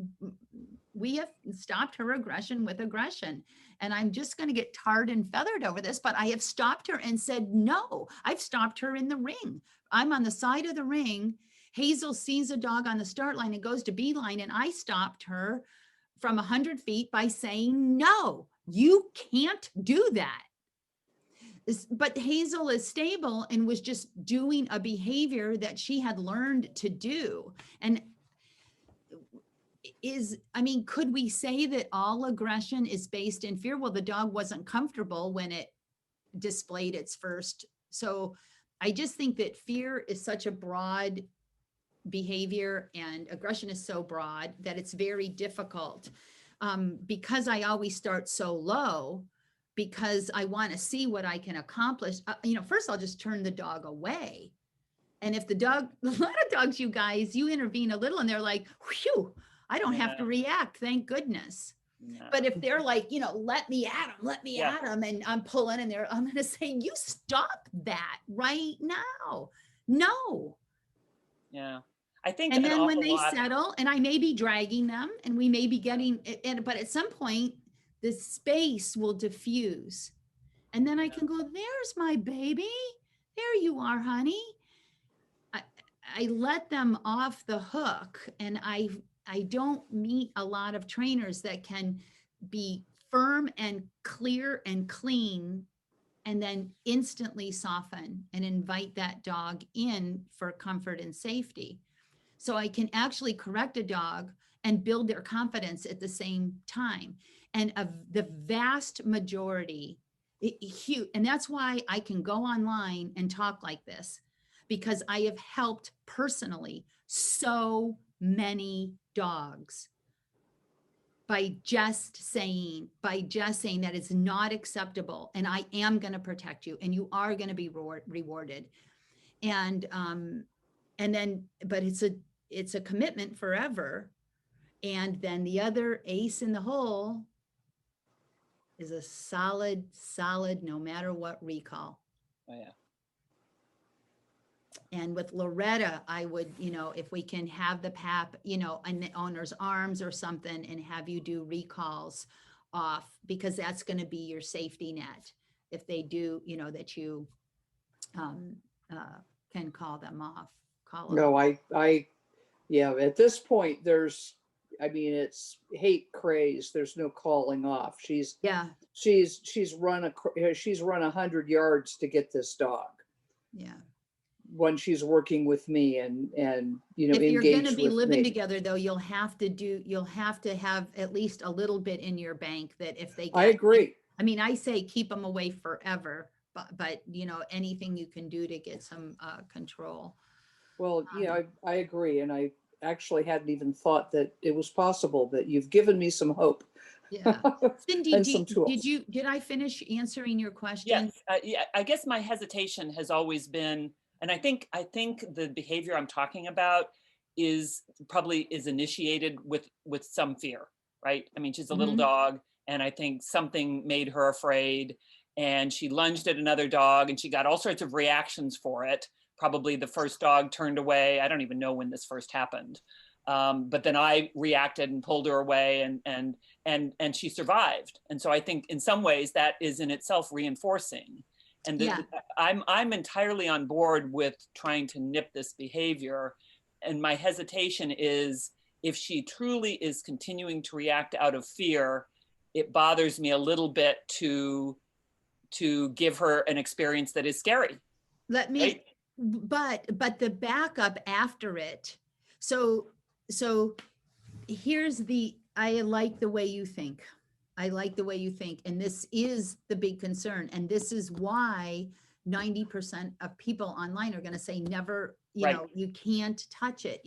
aggression with aggression. And I'm just going to get tarred and feathered over this, but I have stopped her and said, no. I've stopped her in the ring. I'm on the side of the ring. Hazel sees a dog on the start line and goes to beeline, and I stopped her from 100 feet by saying, no, you can't do that. But Hazel is stable and was just doing a behavior that she had learned to do. And could we say that all aggression is based in fear? Well, the dog wasn't comfortable when it displayed its first. So I just think that fear is such a broad behavior, and aggression is so broad that it's very difficult. Because I always start so low, because I want to see what I can accomplish. First I'll just turn the dog away. And if a lot of dogs, you guys, you intervene a little and they're like, whew, I don't have to react, thank goodness.
No.
But if they're like, let me at them, and I'm pulling and I'm going to say, you stop that right now. No.
Yeah. I think,
and then when they settle, and I may be dragging them, and we may be getting, but at some point, the space will diffuse. And then I can go, there's my baby. There you are, honey. I let them off the hook, and I don't meet a lot of trainers that can be firm and clear and clean and then instantly soften and invite that dog in for comfort and safety. So I can actually correct a dog and build their confidence at the same time. And the vast majority, and that's why I can go online and talk like this, because I have helped personally so many dogs by just saying that it's not acceptable, and I am going to protect you, and you are going to be rewarded. And then, but it's a commitment forever. And then the other ace in the hole is a solid, no matter what recall.
Oh, yeah.
And with Loretta, I would, if we can have the PAP, in the owner's arms or something, and have you do recalls off, because that's going to be your safety net. If they do, that you can call them off.
No, yeah, at this point, there's I mean, it's hate craze. There's no calling off.
Yeah,
She's run 100 yards to get this dog
yeah.
when she's working with me and you know,
If you're gonna
engaged
be
with
living
me.
together though, you'll have to have at least a little bit in your bank that if they
I
get,
agree.
I mean, I say keep them away forever, but you know, anything you can do to get some control.
Well, yeah, I agree. And I actually hadn't even thought that it was possible, but you've given me some hope.
Yeah. Cindy,
And some tools.
did I finish answering your question?
Yes, yeah, I guess my hesitation has always been, and I think the behavior I'm talking about is initiated with some fear, right? I mean, she's a little
Mhm.
dog, and I think something made her afraid, and she lunged at another dog, and she got all sorts of reactions for it. Probably the first dog turned away. I don't even know when this first happened, but then I reacted and pulled her away, and she survived. And so I think in some ways that is in itself reinforcing. And
Yeah.
I'm entirely on board with trying to nip this behavior. And my hesitation is if she truly is continuing to react out of fear, it bothers me a little bit to give her an experience that is scary.
Let me,
Right?
but the backup after it. So here's I like the way you think. I like the way you think. And this is the big concern. And this is why 90% of people online are going to say never, you
Right.
know, you can't touch it.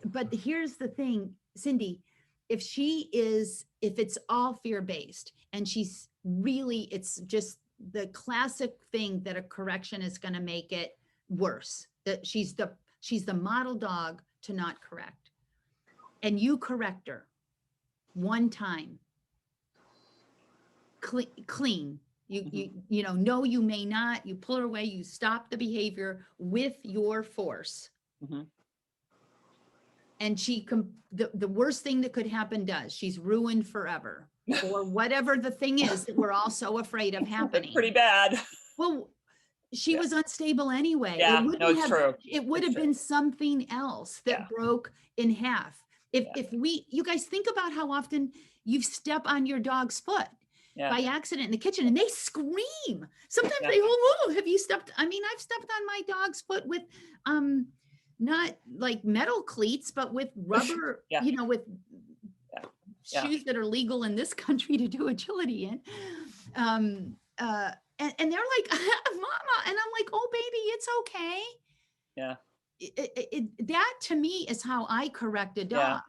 But here's the thing, Cindy, if it's all fear-based and she's really, it's just the classic thing that a correction is going to make it worse, that she's the model dog to not correct. And you correct her one time, clean. You know, no, you may not, you pull her away, you stop the behavior with your force.
Mhm.
And the worst thing that could happen does, she's ruined forever. Or whatever the thing is that we're all so afraid of happening.
Pretty bad.
Well, she
Yeah.
was unstable anyway.
Yeah,
It
no, it's true.
It would
It's
have
true.
been something else that
Yeah.
broke in half.
Yeah.
If you guys think about how often you step on your dog's foot
Yeah.
by accident in the kitchen and they scream. Sometimes
Yeah.
they, oh, have you stepped? I mean, I've stepped on my dog's foot with, not like metal cleats, but with rubber,
Yeah.
you know, with
Yeah.
shoes that are legal in this country to do agility in. And they're like, Mama, and I'm like, oh baby, it's okay.
Yeah.
That to me is how I correct a dog.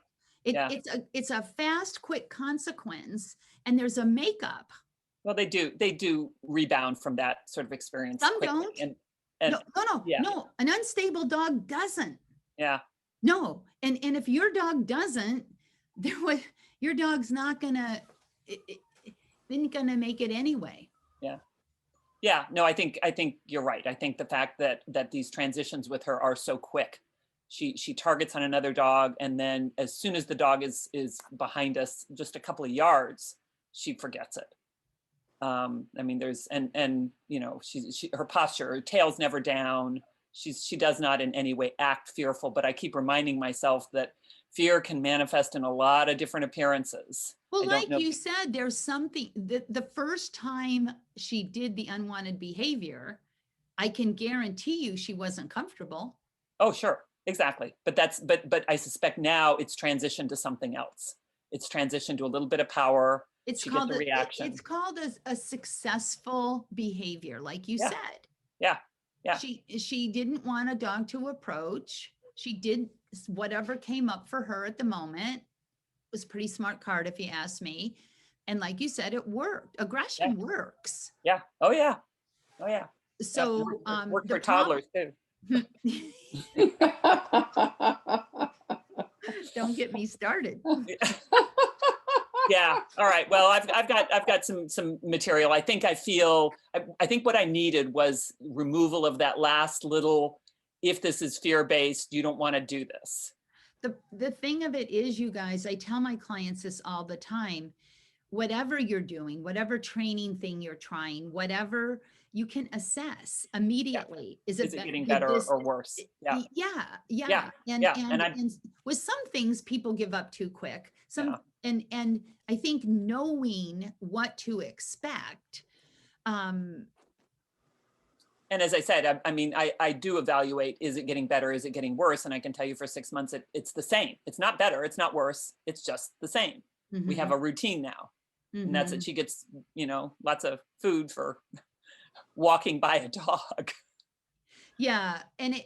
Yeah.
It's a fast, quick consequence, and there's a makeup.
Well, they do rebound from that sort of experience.
Some
quickly.
don't.
And yeah.
No, an unstable dog doesn't.
Yeah.
No, and if your dog doesn't, your dog's not gonna, isn't gonna make it anyway.
Yeah, no, I think you're right. I think the fact that these transitions with her are so quick, she targets on another dog, and then as soon as the dog is behind us, just a couple of yards, she forgets it. I mean, there's and you know, her posture, her tail's never down. She does not in any way act fearful, but I keep reminding myself that fear can manifest in a lot of different appearances.
Well, like you said, there's something the first time she did the unwanted behavior, I can guarantee you she wasn't comfortable.
Oh, sure. Exactly. But but I suspect now it's transitioned to something else. It's transitioned to a little bit of power.
It's
She
called
gets a reaction.
It's called a successful behavior, like you
Yeah.
said.
Yeah. Yeah.
She didn't want a dog to approach. She did whatever came up for her at the moment. It was a pretty smart card, if you ask me. And like you said, it worked. Aggression works.
Yeah. Oh yeah. Oh yeah.
So
work
the
for toddlers too.
Don't get me started.
Yeah. All right. Well, I've got some material. I think what I needed was removal of that last little, if this is fear-based, you don't want to do this.
The thing of it is, you guys, I tell my clients this all the time. whatever you're doing, whatever training thing you're trying, whatever you can assess immediately.
Is it
be-
getting
did
better
this-
or worse? Yeah,
Yeah,
Yeah,
yeah. And,
yeah,
and,
and I'm-
and with some things, people give up too quick.
Yeah.
And I think knowing what to expect, um,
and as I said, I mean, I do evaluate, is it getting better? Is it getting worse? And I can tell you for 6 months, it's the same. It's not better. It's not worse. It's just the same. We have a routine now. And that's
mhm.
that she gets, lots of food for walking by a dog.
Yeah, and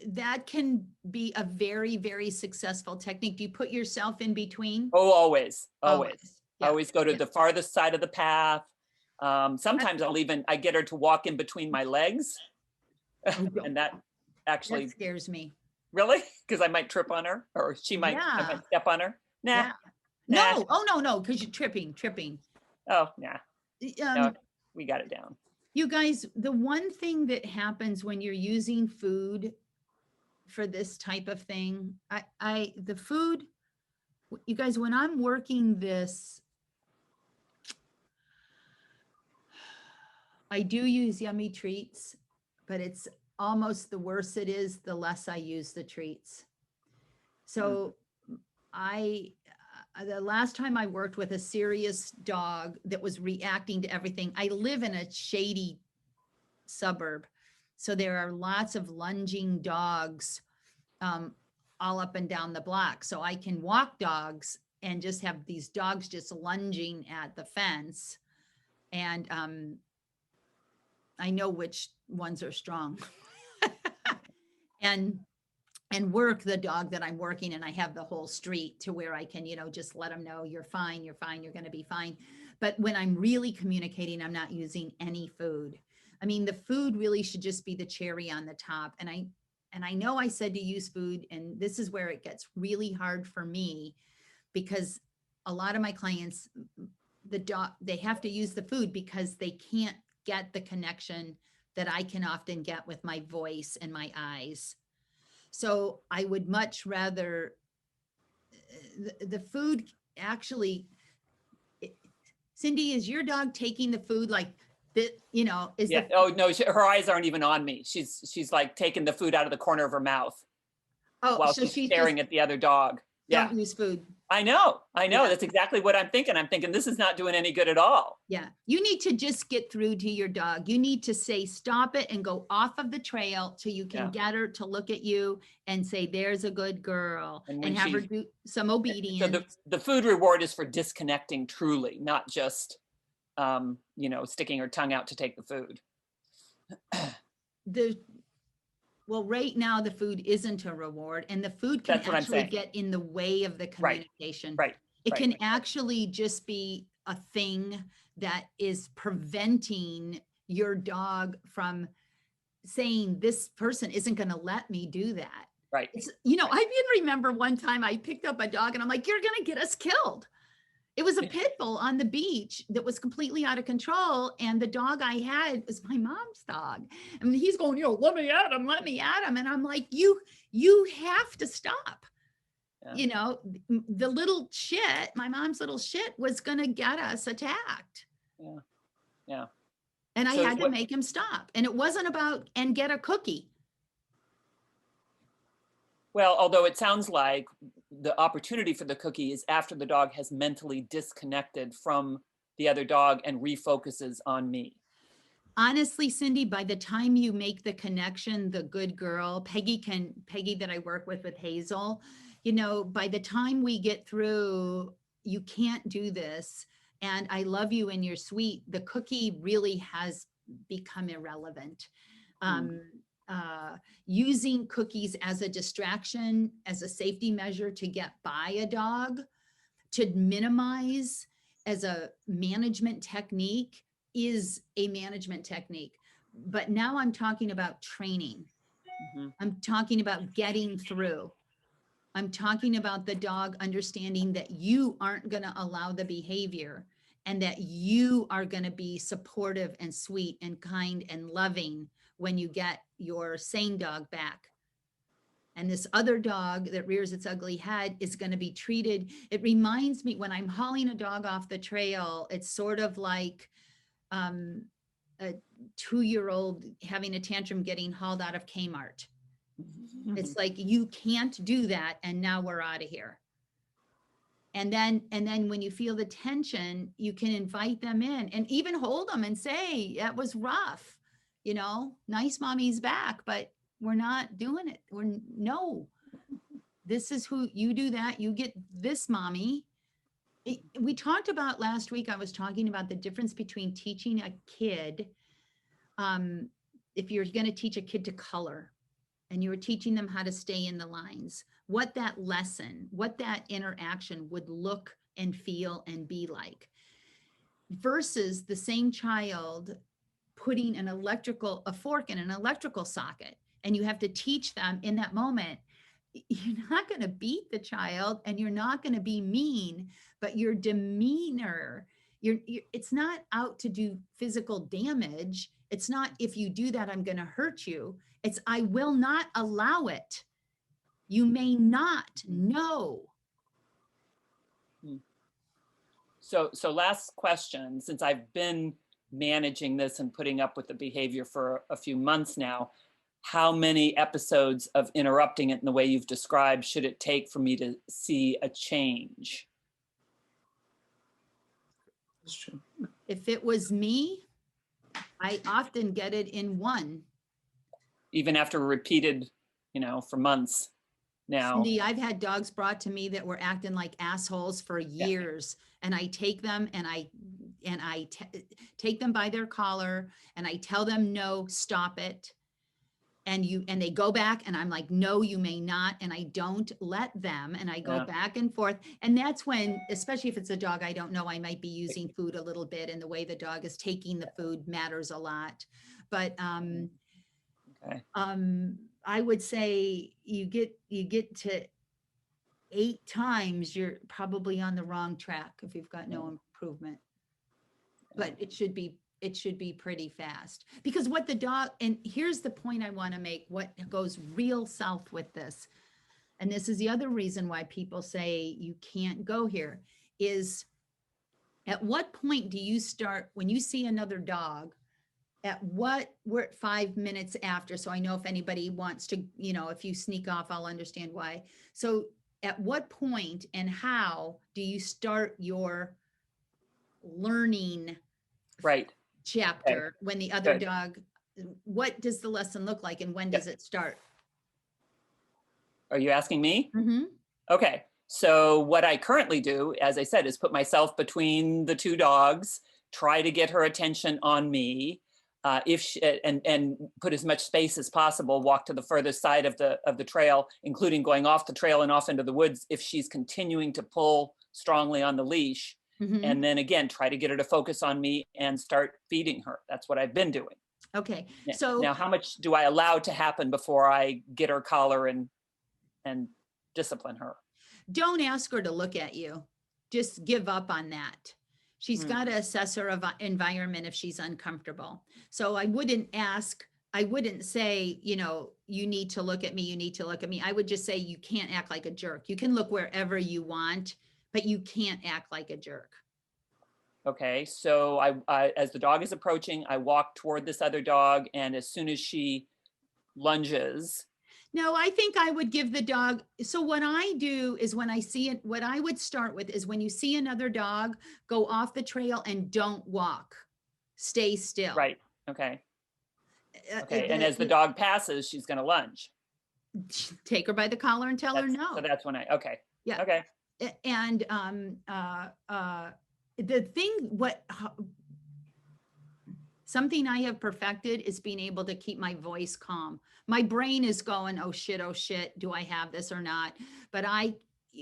that can be a very, very successful technique. Do you put yourself in between?
Oh, always. I
Yeah,
always go to
yeah.
the farthest side of the path. Sometimes I get her to walk in between my legs.
Oh,
And that actually,
that scares me.
really? Because I might trip on her, or I
Yeah.
might step on her. Nah.
Yeah.
Nah.
No, oh, no, because you're tripping.
Oh, nah.
Um,
No, we got it down.
You guys, the one thing that happens when you're using food for this type of thing, the food, you guys, when I'm working this, I do use Yummy Treats, but it's almost the worse it is, the less I use the treats. So the last time I worked with a serious dog that was reacting to everything, I live in a shady suburb. So there are lots of lunging dogs all up and down the block. So I can walk dogs and just have these dogs just lunging at the fence. And I know which ones are strong. and work the dog that I'm working, and I have the whole street to where I can, just let them know you're fine, you're going to be fine. But when I'm really communicating, I'm not using any food. I mean, the food really should just be the cherry on the top. And I know I said to use food, and this is where it gets really hard for me, because a lot of my clients, they have to use the food because they can't get the connection that I can often get with my voice and my eyes. So I would much rather the food actually. Cindy, is your dog taking the food like that? Is
Yeah. Oh no, her eyes aren't even on me. She's like taking the food out of the corner of her mouth while
so
she's
she
staring at the other dog. Yeah,
don't use food.
I know.
Yeah.
That's exactly what I'm thinking. I'm thinking this is not doing any good at all.
Yeah, you need to just get through to your dog. You need to say, stop it and go off of the trail till you can get her to look at you and say, there's a good girl,
And
and
when
have her
she's-
do some obedience.
So the food reward is for disconnecting truly, not just, sticking her tongue out to take the food.
Well, right now the food isn't a reward, and the food can
That's what I'm
actually
saying.
get in the way of the communication.
Right.
It
right.
can actually just be a thing that is preventing your dog from saying, this person isn't going to let me do that.
Right.
I even remember one time I picked up a dog and I'm like, you're going to get us killed. It was a pit bull on the beach that was completely out of control. And the dog I had was my mom's dog. I mean, he's going, let me at him. And I'm like, you have to stop.
Yeah.
The little shit, my mom's little shit was going to get us attacked.
Yeah. Yeah.
And I
So
had to make him stop. And it wasn't about, and get a cookie.
Well, although it sounds like the opportunity for the cookie is after the dog has mentally disconnected from the other dog and refocuses on me.
Honestly, Cindy, by the time you make the connection, the good girl, Peggy that I work with Hazel, by the time we get through, you can't do this, and I love you and you're sweet, the cookie really has become irrelevant. Using cookies as a distraction, as a safety measure to get by a dog, to minimize as a management technique is a management technique. But now I'm talking about training.
Mhm.
I'm talking about getting through. I'm talking about the dog understanding that you aren't going to allow the behavior, and that you are going to be supportive and sweet and kind and loving when you get your sane dog back. And this other dog that rears its ugly head is going to be treated. It reminds me when I'm hauling a dog off the trail, it's sort of like a 2-year-old having a tantrum getting hauled out of Kmart. It's like, you can't do that. And now we're out of here. And then when you feel the tension, you can invite them in and even hold them and say, that was rough, nice mommy's back, but we're not doing it. No, this is who you do that. You get this mommy. We talked about last week, I was talking about the difference between teaching a kid. If you're going to teach a kid to color and you were teaching them how to stay in the lines, what that lesson, what that interaction would look and feel and be like, versus the same child putting a fork in an electrical socket. And you have to teach them in that moment. You're not going to beat the child and you're not going to be mean, but your demeanor, it's not out to do physical damage. It's not, if you do that, I'm going to hurt you. It's, I will not allow it. You may not know.
So last question, since I've been managing this and putting up with the behavior for a few months now, how many episodes of interrupting it in the way you've described should it take for me to see a change?
That's true.
If it was me, I often get it in one.
Even after repeated, for months now.
Cindy, I've had dogs brought to me that were acting like assholes for years, and I take them and I take them by their collar and I tell them, no, stop it. And they go back and I'm like, no, you may not. And I don't let them. And I go back and forth. And that's when, especially if it's a dog I don't know, I might be using food a little bit, and the way the dog is taking the food matters a lot. But I would say you get to 8 times, you're probably on the wrong track if you've got no improvement. But it should be pretty fast, because what the dog, and here's the point I want to make, what goes real south with this, and this is the other reason why people say you can't go here, is at what point do you start, when you see another dog, we're at 5 minutes after, so I know if anybody wants to, if you sneak off, I'll understand why. So at what point and how do you start your learning chapter when the other dog, what does the lesson look like and when does it start?
Are you asking me?
Mm-hmm.
Okay. So what I currently do, as I said, is put myself between the 2 dogs, try to get her attention on me, and put as much space as possible, walk to the furthest side of the trail, including going off the trail and off into the woods if she's continuing to pull strongly on the leash.
Mm-hmm.
And then again, try to get her to focus on me and start feeding her. That's what I've been doing.
Okay.
Now,
So
now how much do I allow to happen before I get her collar and discipline her?
don't ask her to look at you. Just give up on that. She's got to assess her environment if she's uncomfortable. So I wouldn't say, you need to look at me, you need to look at me. I would just say, you can't act like a jerk. You can look wherever you want, but you can't act like a jerk.
Okay, so I as the dog is approaching, I walk toward this other dog, and as soon as she lunges.
No, I think I would give the dog. So what I do is when I see it, what I would start with is when you see another dog, go off the trail and don't walk. Stay still.
Right. Okay. Okay. And as the dog passes, she's going to lunge.
Take her by the collar and tell her no.
So that's when okay.
Yeah.
Okay.
And the thing, something I have perfected is being able to keep my voice calm. My brain is going, oh shit, do I have this or not? But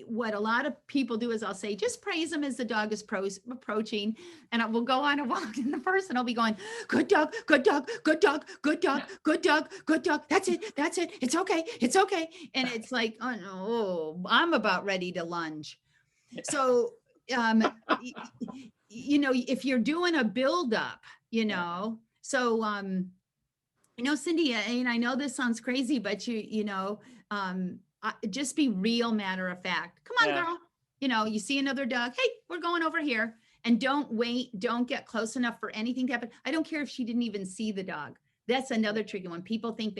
what a lot of people do is I'll say, just praise him as the dog is approaching, and I will go on a walk, and the person will be going, good dog, good dog, good dog, good dog, good dog, good dog. That's it. It's okay. It's okay. And it's like, oh no, I'm about ready to lunge. So, if you're doing a buildup, so know, Cindy, and I know this sounds crazy, but just be real matter of fact. Come on,
Yeah.
girl. You see another dog. Hey, we're going over here. And don't wait. Don't get close enough for anything to happen. I don't care if she didn't even see the dog. That's another tricky one. People think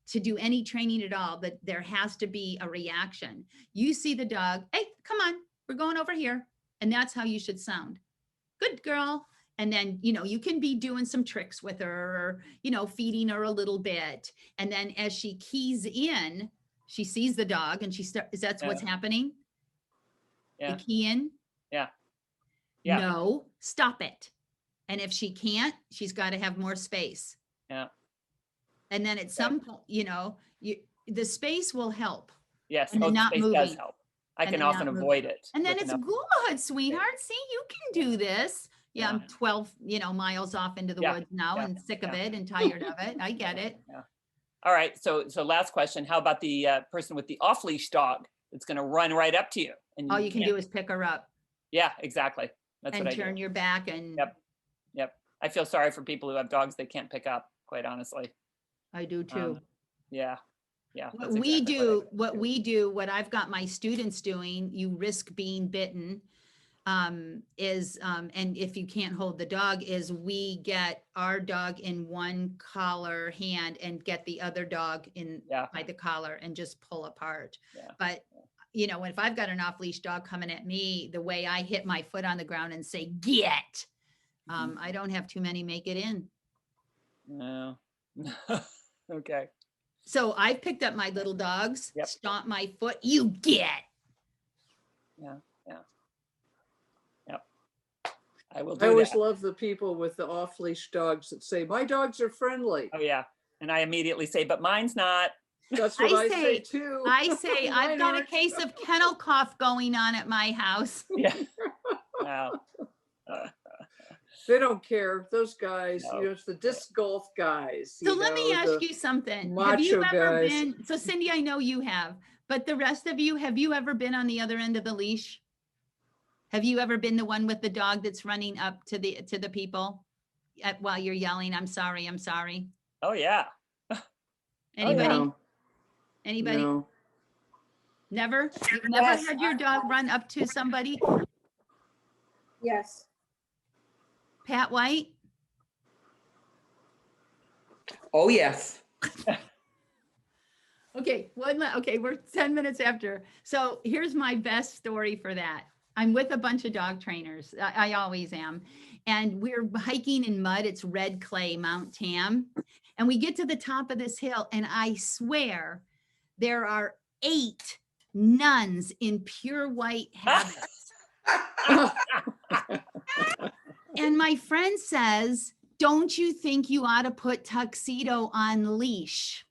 to do any training at all, that there has to be a reaction. You see the dog. Hey, come on. We're going over here. And that's how you should sound. Good girl. And then, you can be doing some tricks with her, or, feeding her a little bit. And then as she keys in, she sees the dog and that's what's happening.
Yeah.
The key in.
Yeah. Yeah.
No, stop it. And if she can't, she's got to have more space.
Yeah.
And then at some point, the space will help.
Yes.
And then not
space does
moving.
help. I
And
can
then
often
not moving.
avoid it.
And then
with
it's
enough-
good, sweetheart. See, you can do this. Yeah, I'm 12, miles off into the
Yeah,
woods now
yeah,
and sick of
yeah.
it and tired of it. I get it.
Yeah. All right. So last question. How about the person with the off-leash dog that's going to run right up to you? And
All you can
can't-
do is pick her up
Yeah, exactly. That's
and
what I
turn
do.
your back and
Yep. I feel sorry for people who have dogs they can't pick up, quite honestly.
I do too.
Yeah. Yeah.
What
that's
we
exactly
do, what I've got my students doing, you risk being bitten, and if you can't hold the dog, is we get our dog in one collar hand and get the other dog by the collar and just pull apart.
Yeah.
But if I've got an off-leash dog coming at me, the way I hit my foot on the ground and say, get, I don't have too many make it in.
No. Okay.
So I've picked up my little dogs,
Yep.
stomp my foot, you get.
Yeah. I will
I
do
always
that.
love the people with the off-leash dogs that say, my dogs are friendly.
Oh yeah. And I immediately say, but mine's not.
That's what I say too.
I say, I've
Mine
got a
aren't.
case of kennel cough going on at my house.
Yeah. Wow.
They don't care. Those guys,
No.
it's the disc golf guys.
So let me ask you something. Have you
macho
ever
guys.
been, so Cindy, I know you have, but the rest of you, have you ever been on the other end of the leash? Have you ever been the one with the dog that's running up to the people while you're yelling, I'm sorry, I'm sorry?
Oh yeah.
Anybody?
No,
Anybody?
no.
Never? You've never
Yes.
had your dog run up to somebody?
Yes.
Pat White?
Oh, yes.
Okay, we're 10 minutes after. So here's my best story for that. I'm with a bunch of dog trainers. I always am. And we're hiking in mud. It's red clay, Mount Tam. And we get to the top of this hill, and I swear there are 8 nuns in pure white habits. And my friend says, don't you think you ought to put Tuxedo on leash?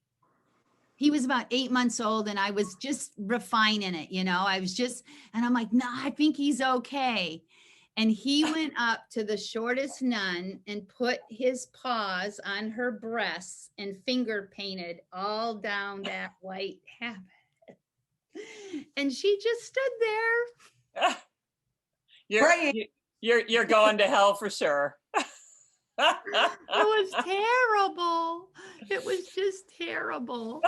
He was about 8 months old and I was just refining it, and I'm like, no, I think he's okay. And he went up to the shortest nun and put his paws on her breasts and finger painted all down that white habit. And she just stood there.
You're going to hell for sure.
It was terrible. It was just terrible.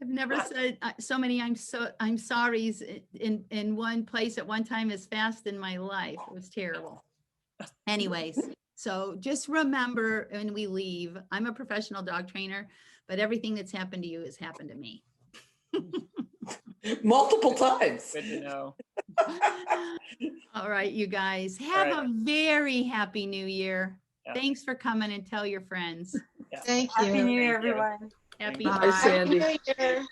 I've never said so many I'm sorry's in one place at one time as fast in my life. It was terrible. Anyways, so just remember when we leave, I'm a professional dog trainer, but everything that's happened to you has happened to me.
Multiple times.
Good to know.
All right, you guys, have
right.
a very happy new year.
Yeah.
Thanks for coming and tell your friends.
Yeah.
Thank
Happy
you.
New Year,
Thank you.
everyone.
Happy
you.
Bye, Sandy.
Happy New Year.